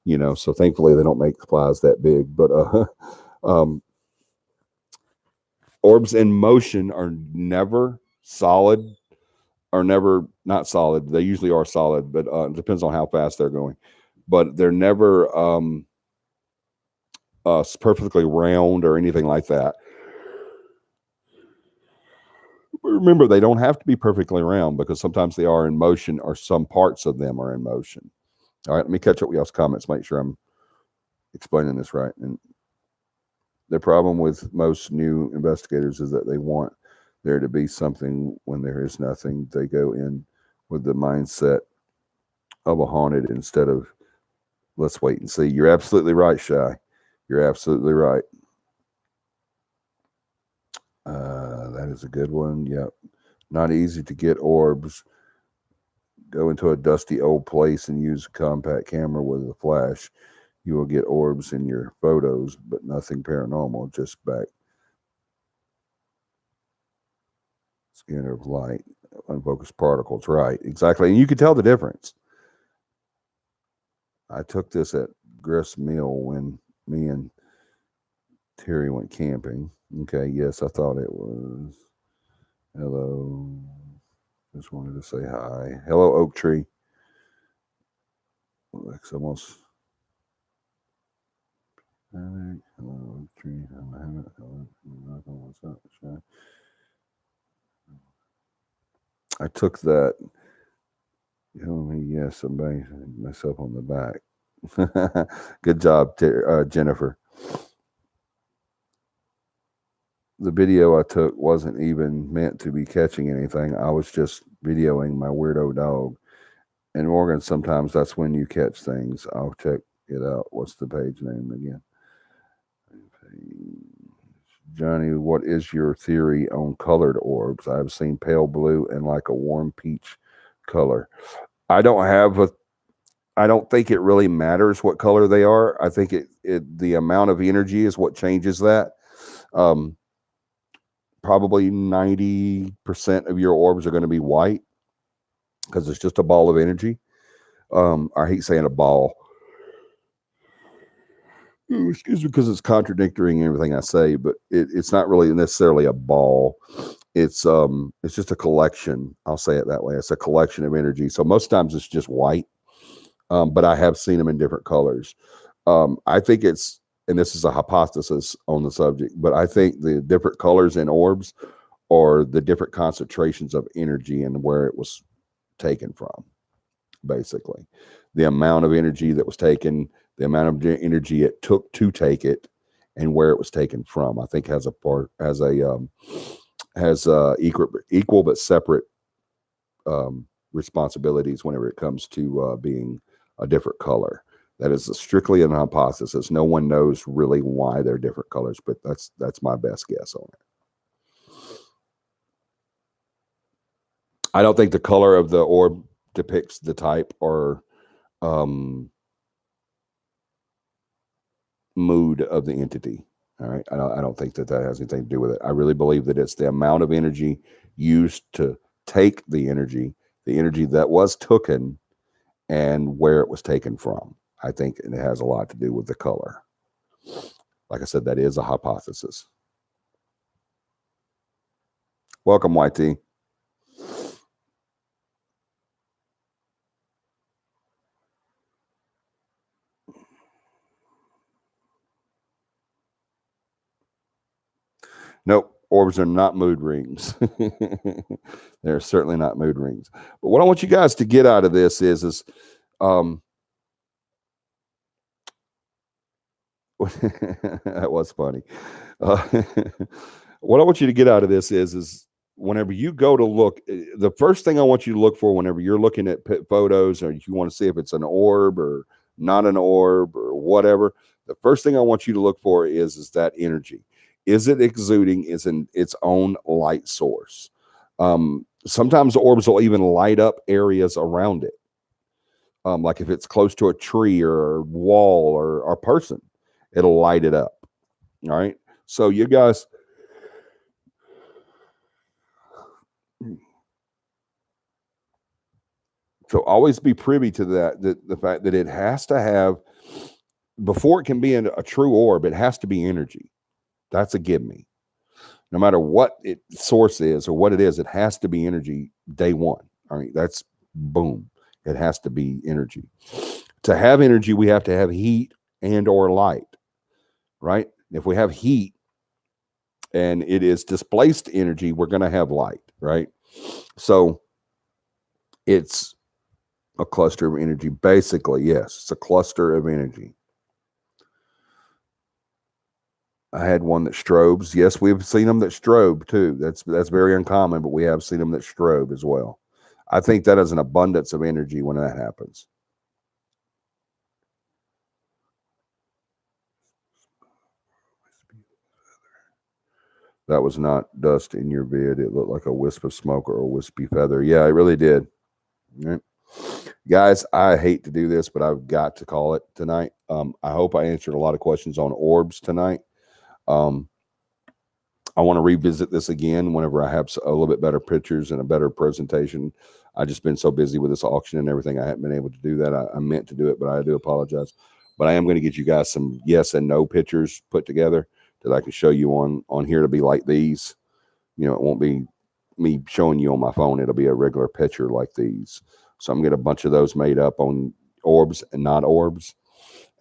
So thankfully they don't make flies that big. But um, orbs in motion are never solid, are never not solid. They usually are solid, but it depends on how fast they're going. But they're never perfectly round or anything like that. Remember, they don't have to be perfectly round because sometimes they are in motion or some parts of them are in motion. All right, let me catch up with y'all's comments, make sure I'm explaining this right. And the problem with most new investigators is that they want there to be something when there is nothing. They go in with the mindset of a haunted instead of let's wait and see. You're absolutely right, Shy. You're absolutely right. That is a good one. Yep. Not easy to get orbs. Go into a dusty old place and use a compact camera with a flash. You will get orbs in your photos, but nothing paranormal, just back skin of light, unfocused particles. Right, exactly. And you can tell the difference. I took this at Grist Mill when me and Terry went camping. Okay, yes, I thought it was. Hello. Just wanted to say hi. Hello, Oak Tree. It's almost. Hello, Oak Tree. What's up? I took that. Yes, somebody myself on the back. Good job, Jennifer. The video I took wasn't even meant to be catching anything. I was just videoing my weirdo dog. And Morgan, sometimes that's when you catch things. I'll check it out. What's the page name again? Johnny, what is your theory on colored orbs? I've seen pale blue and like a warm peach color. I don't think it really matters what color they are. I think the amount of energy is what changes that. Um, Probably 90% of your orbs are going to be white because it's just a ball of energy. I hate saying a ball. Excuse me, because it's contradicting everything I say, but it's not really necessarily a ball. It's just a collection. I'll say it that way. It's a collection of energy. So most times it's just white, but I have seen them in different colors. I think and this is a hypothesis on the subject, but I think the different colors in orbs are the different concentrations of energy and where it was taken from. Basically, the amount of energy that was taken, the amount of energy it took to take it, and where it was taken from, I think has equal but separate responsibilities whenever it comes to being a different color. That is strictly an hypothesis. No one knows really why they're different colors, but that's my best guess on it. I don't think the color of the orb depicts the type or mood of the entity. All right. I don't think that has anything to do with it. I really believe that it's the amount of energy used to take the energy that was taken, and where it was taken from. I think it has a lot to do with the color. Like I said, that is a hypothesis. Welcome, YT. Nope. Orbs are not mood rings. They're certainly not mood rings. But what I want you guys to get out of this is that was funny. What I want you to get out of this is whenever you go to look, the first thing I want you to look for whenever you're looking at photos, or if you want to see if it's an orb or not an orb or whatever, the first thing I want you to look for is that energy. Is it exuding? Is in its own light source? Sometimes orbs will even light up areas around it. Like if it's close to a tree or a wall or a person, it'll light it up. All right. So you guys, so always be privy to that, the fact that it has to have Before it can be a true orb, it has to be energy. That's a give me. No matter what its source is or what it is, it has to be energy day one. All right, that's boom. It has to be energy. To have energy, we have to have heat and or light, right? If we have heat and it is displaced energy, we're going to have light, right? So it's a cluster of energy. Basically, yes, it's a cluster of energy. I had one that strobes. Yes, we've seen them that strobe too. That's very uncommon, but we have seen them that strobe as well. I think that is an abundance of energy when that happens. That was not dust in your vid. It looked like a wisp of smoke or a wispy feather. Yeah, it really did. Right. Guys, I hate to do this, but I've got to call it tonight. I hope I answered a lot of questions on orbs tonight. I want to revisit this again whenever I have a little bit better pictures and a better presentation. I've just been so busy with this auction and everything. I haven't been able to do that. I meant to do it, but I do apologize. But I am going to get you guys some yes and no pictures put together that I can show you on here to be like these. You know, it won't be me showing you on my phone. It'll be a regular picture like these. So I'm going to get a bunch of those made up on orbs and not orbs.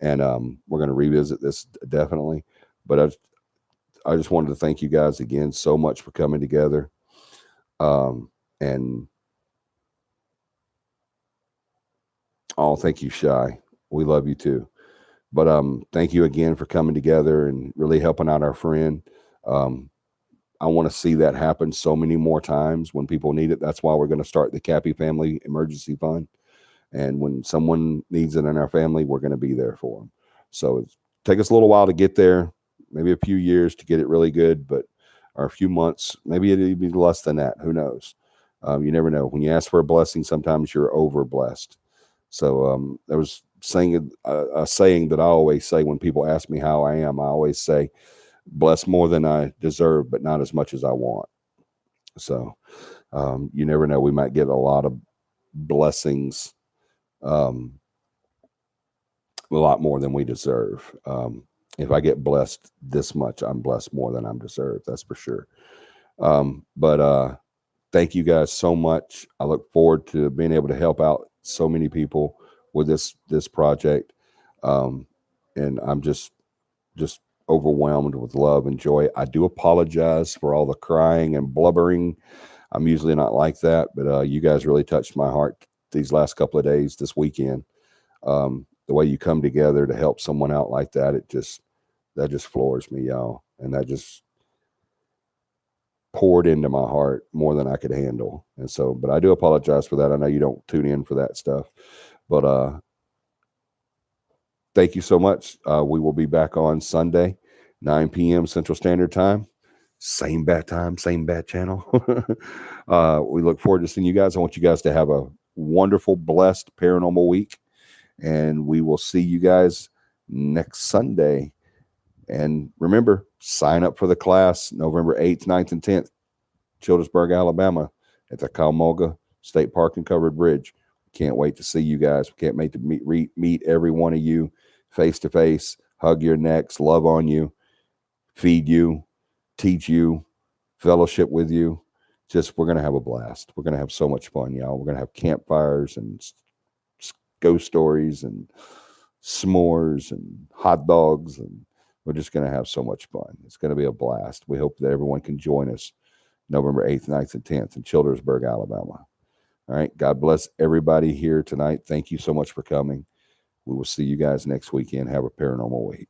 And we're going to revisit this definitely. But I just wanted to thank you guys again so much for coming together. And thank you, Shy. We love you too. But thank you again for coming together and really helping out our friend. I want to see that happen so many more times when people need it. That's why we're going to start the CAPI Family Emergency Fund. And when someone needs it in our family, we're going to be there for them. So it's take us a little while to get there, maybe a few years to get it really good, but or a few months, maybe it'll be less than that. Who knows? You never know. When you ask for a blessing, sometimes you're over blessed. So there was a saying that I always say when people ask me how I am. I always say, "Blessed more than I deserve, but not as much as I want." So you never know. We might get a lot of blessings. A lot more than we deserve. If I get blessed this much, I'm blessed more than I'm deserved. That's for sure. But thank you guys so much. I look forward to being able to help out so many people with this project. And I'm just overwhelmed with love and joy. I do apologize for all the crying and blubbering. I'm usually not like that, but you guys really touched my heart these last couple of days, this weekend. The way you come together to help someone out like that, that just floors me, y'all. And that just poured into my heart more than I could handle. And so, but I do apologize for that. I know you don't tune in for that stuff, but thank you so much. We will be back on Sunday, 9 p.m. Central Standard Time. Same bat time, same bat channel. We look forward to seeing you guys. I want you guys to have a wonderful, blessed paranormal week. And we will see you guys next Sunday. And remember, sign up for the class November 8th, 9th, and 10th, Childersburg, Alabama, at the Calmoga State Park and Covered Bridge. Can't wait to see you guys. We can't wait to meet every one of you face to face, hug your necks, love on you, feed you, teach you, fellowship with you. We're going to have a blast. We're going to have so much fun, y'all. We're going to have campfires and ghost stories and s'mores and hot dogs, and we're just going to have so much fun. It's going to be a blast. We hope that everyone can join us November 8th, 9th, and 10th in Childersburg, Alabama. All right. God bless everybody here tonight. Thank you so much for coming. We will see you guys next weekend. Have a paranormal week.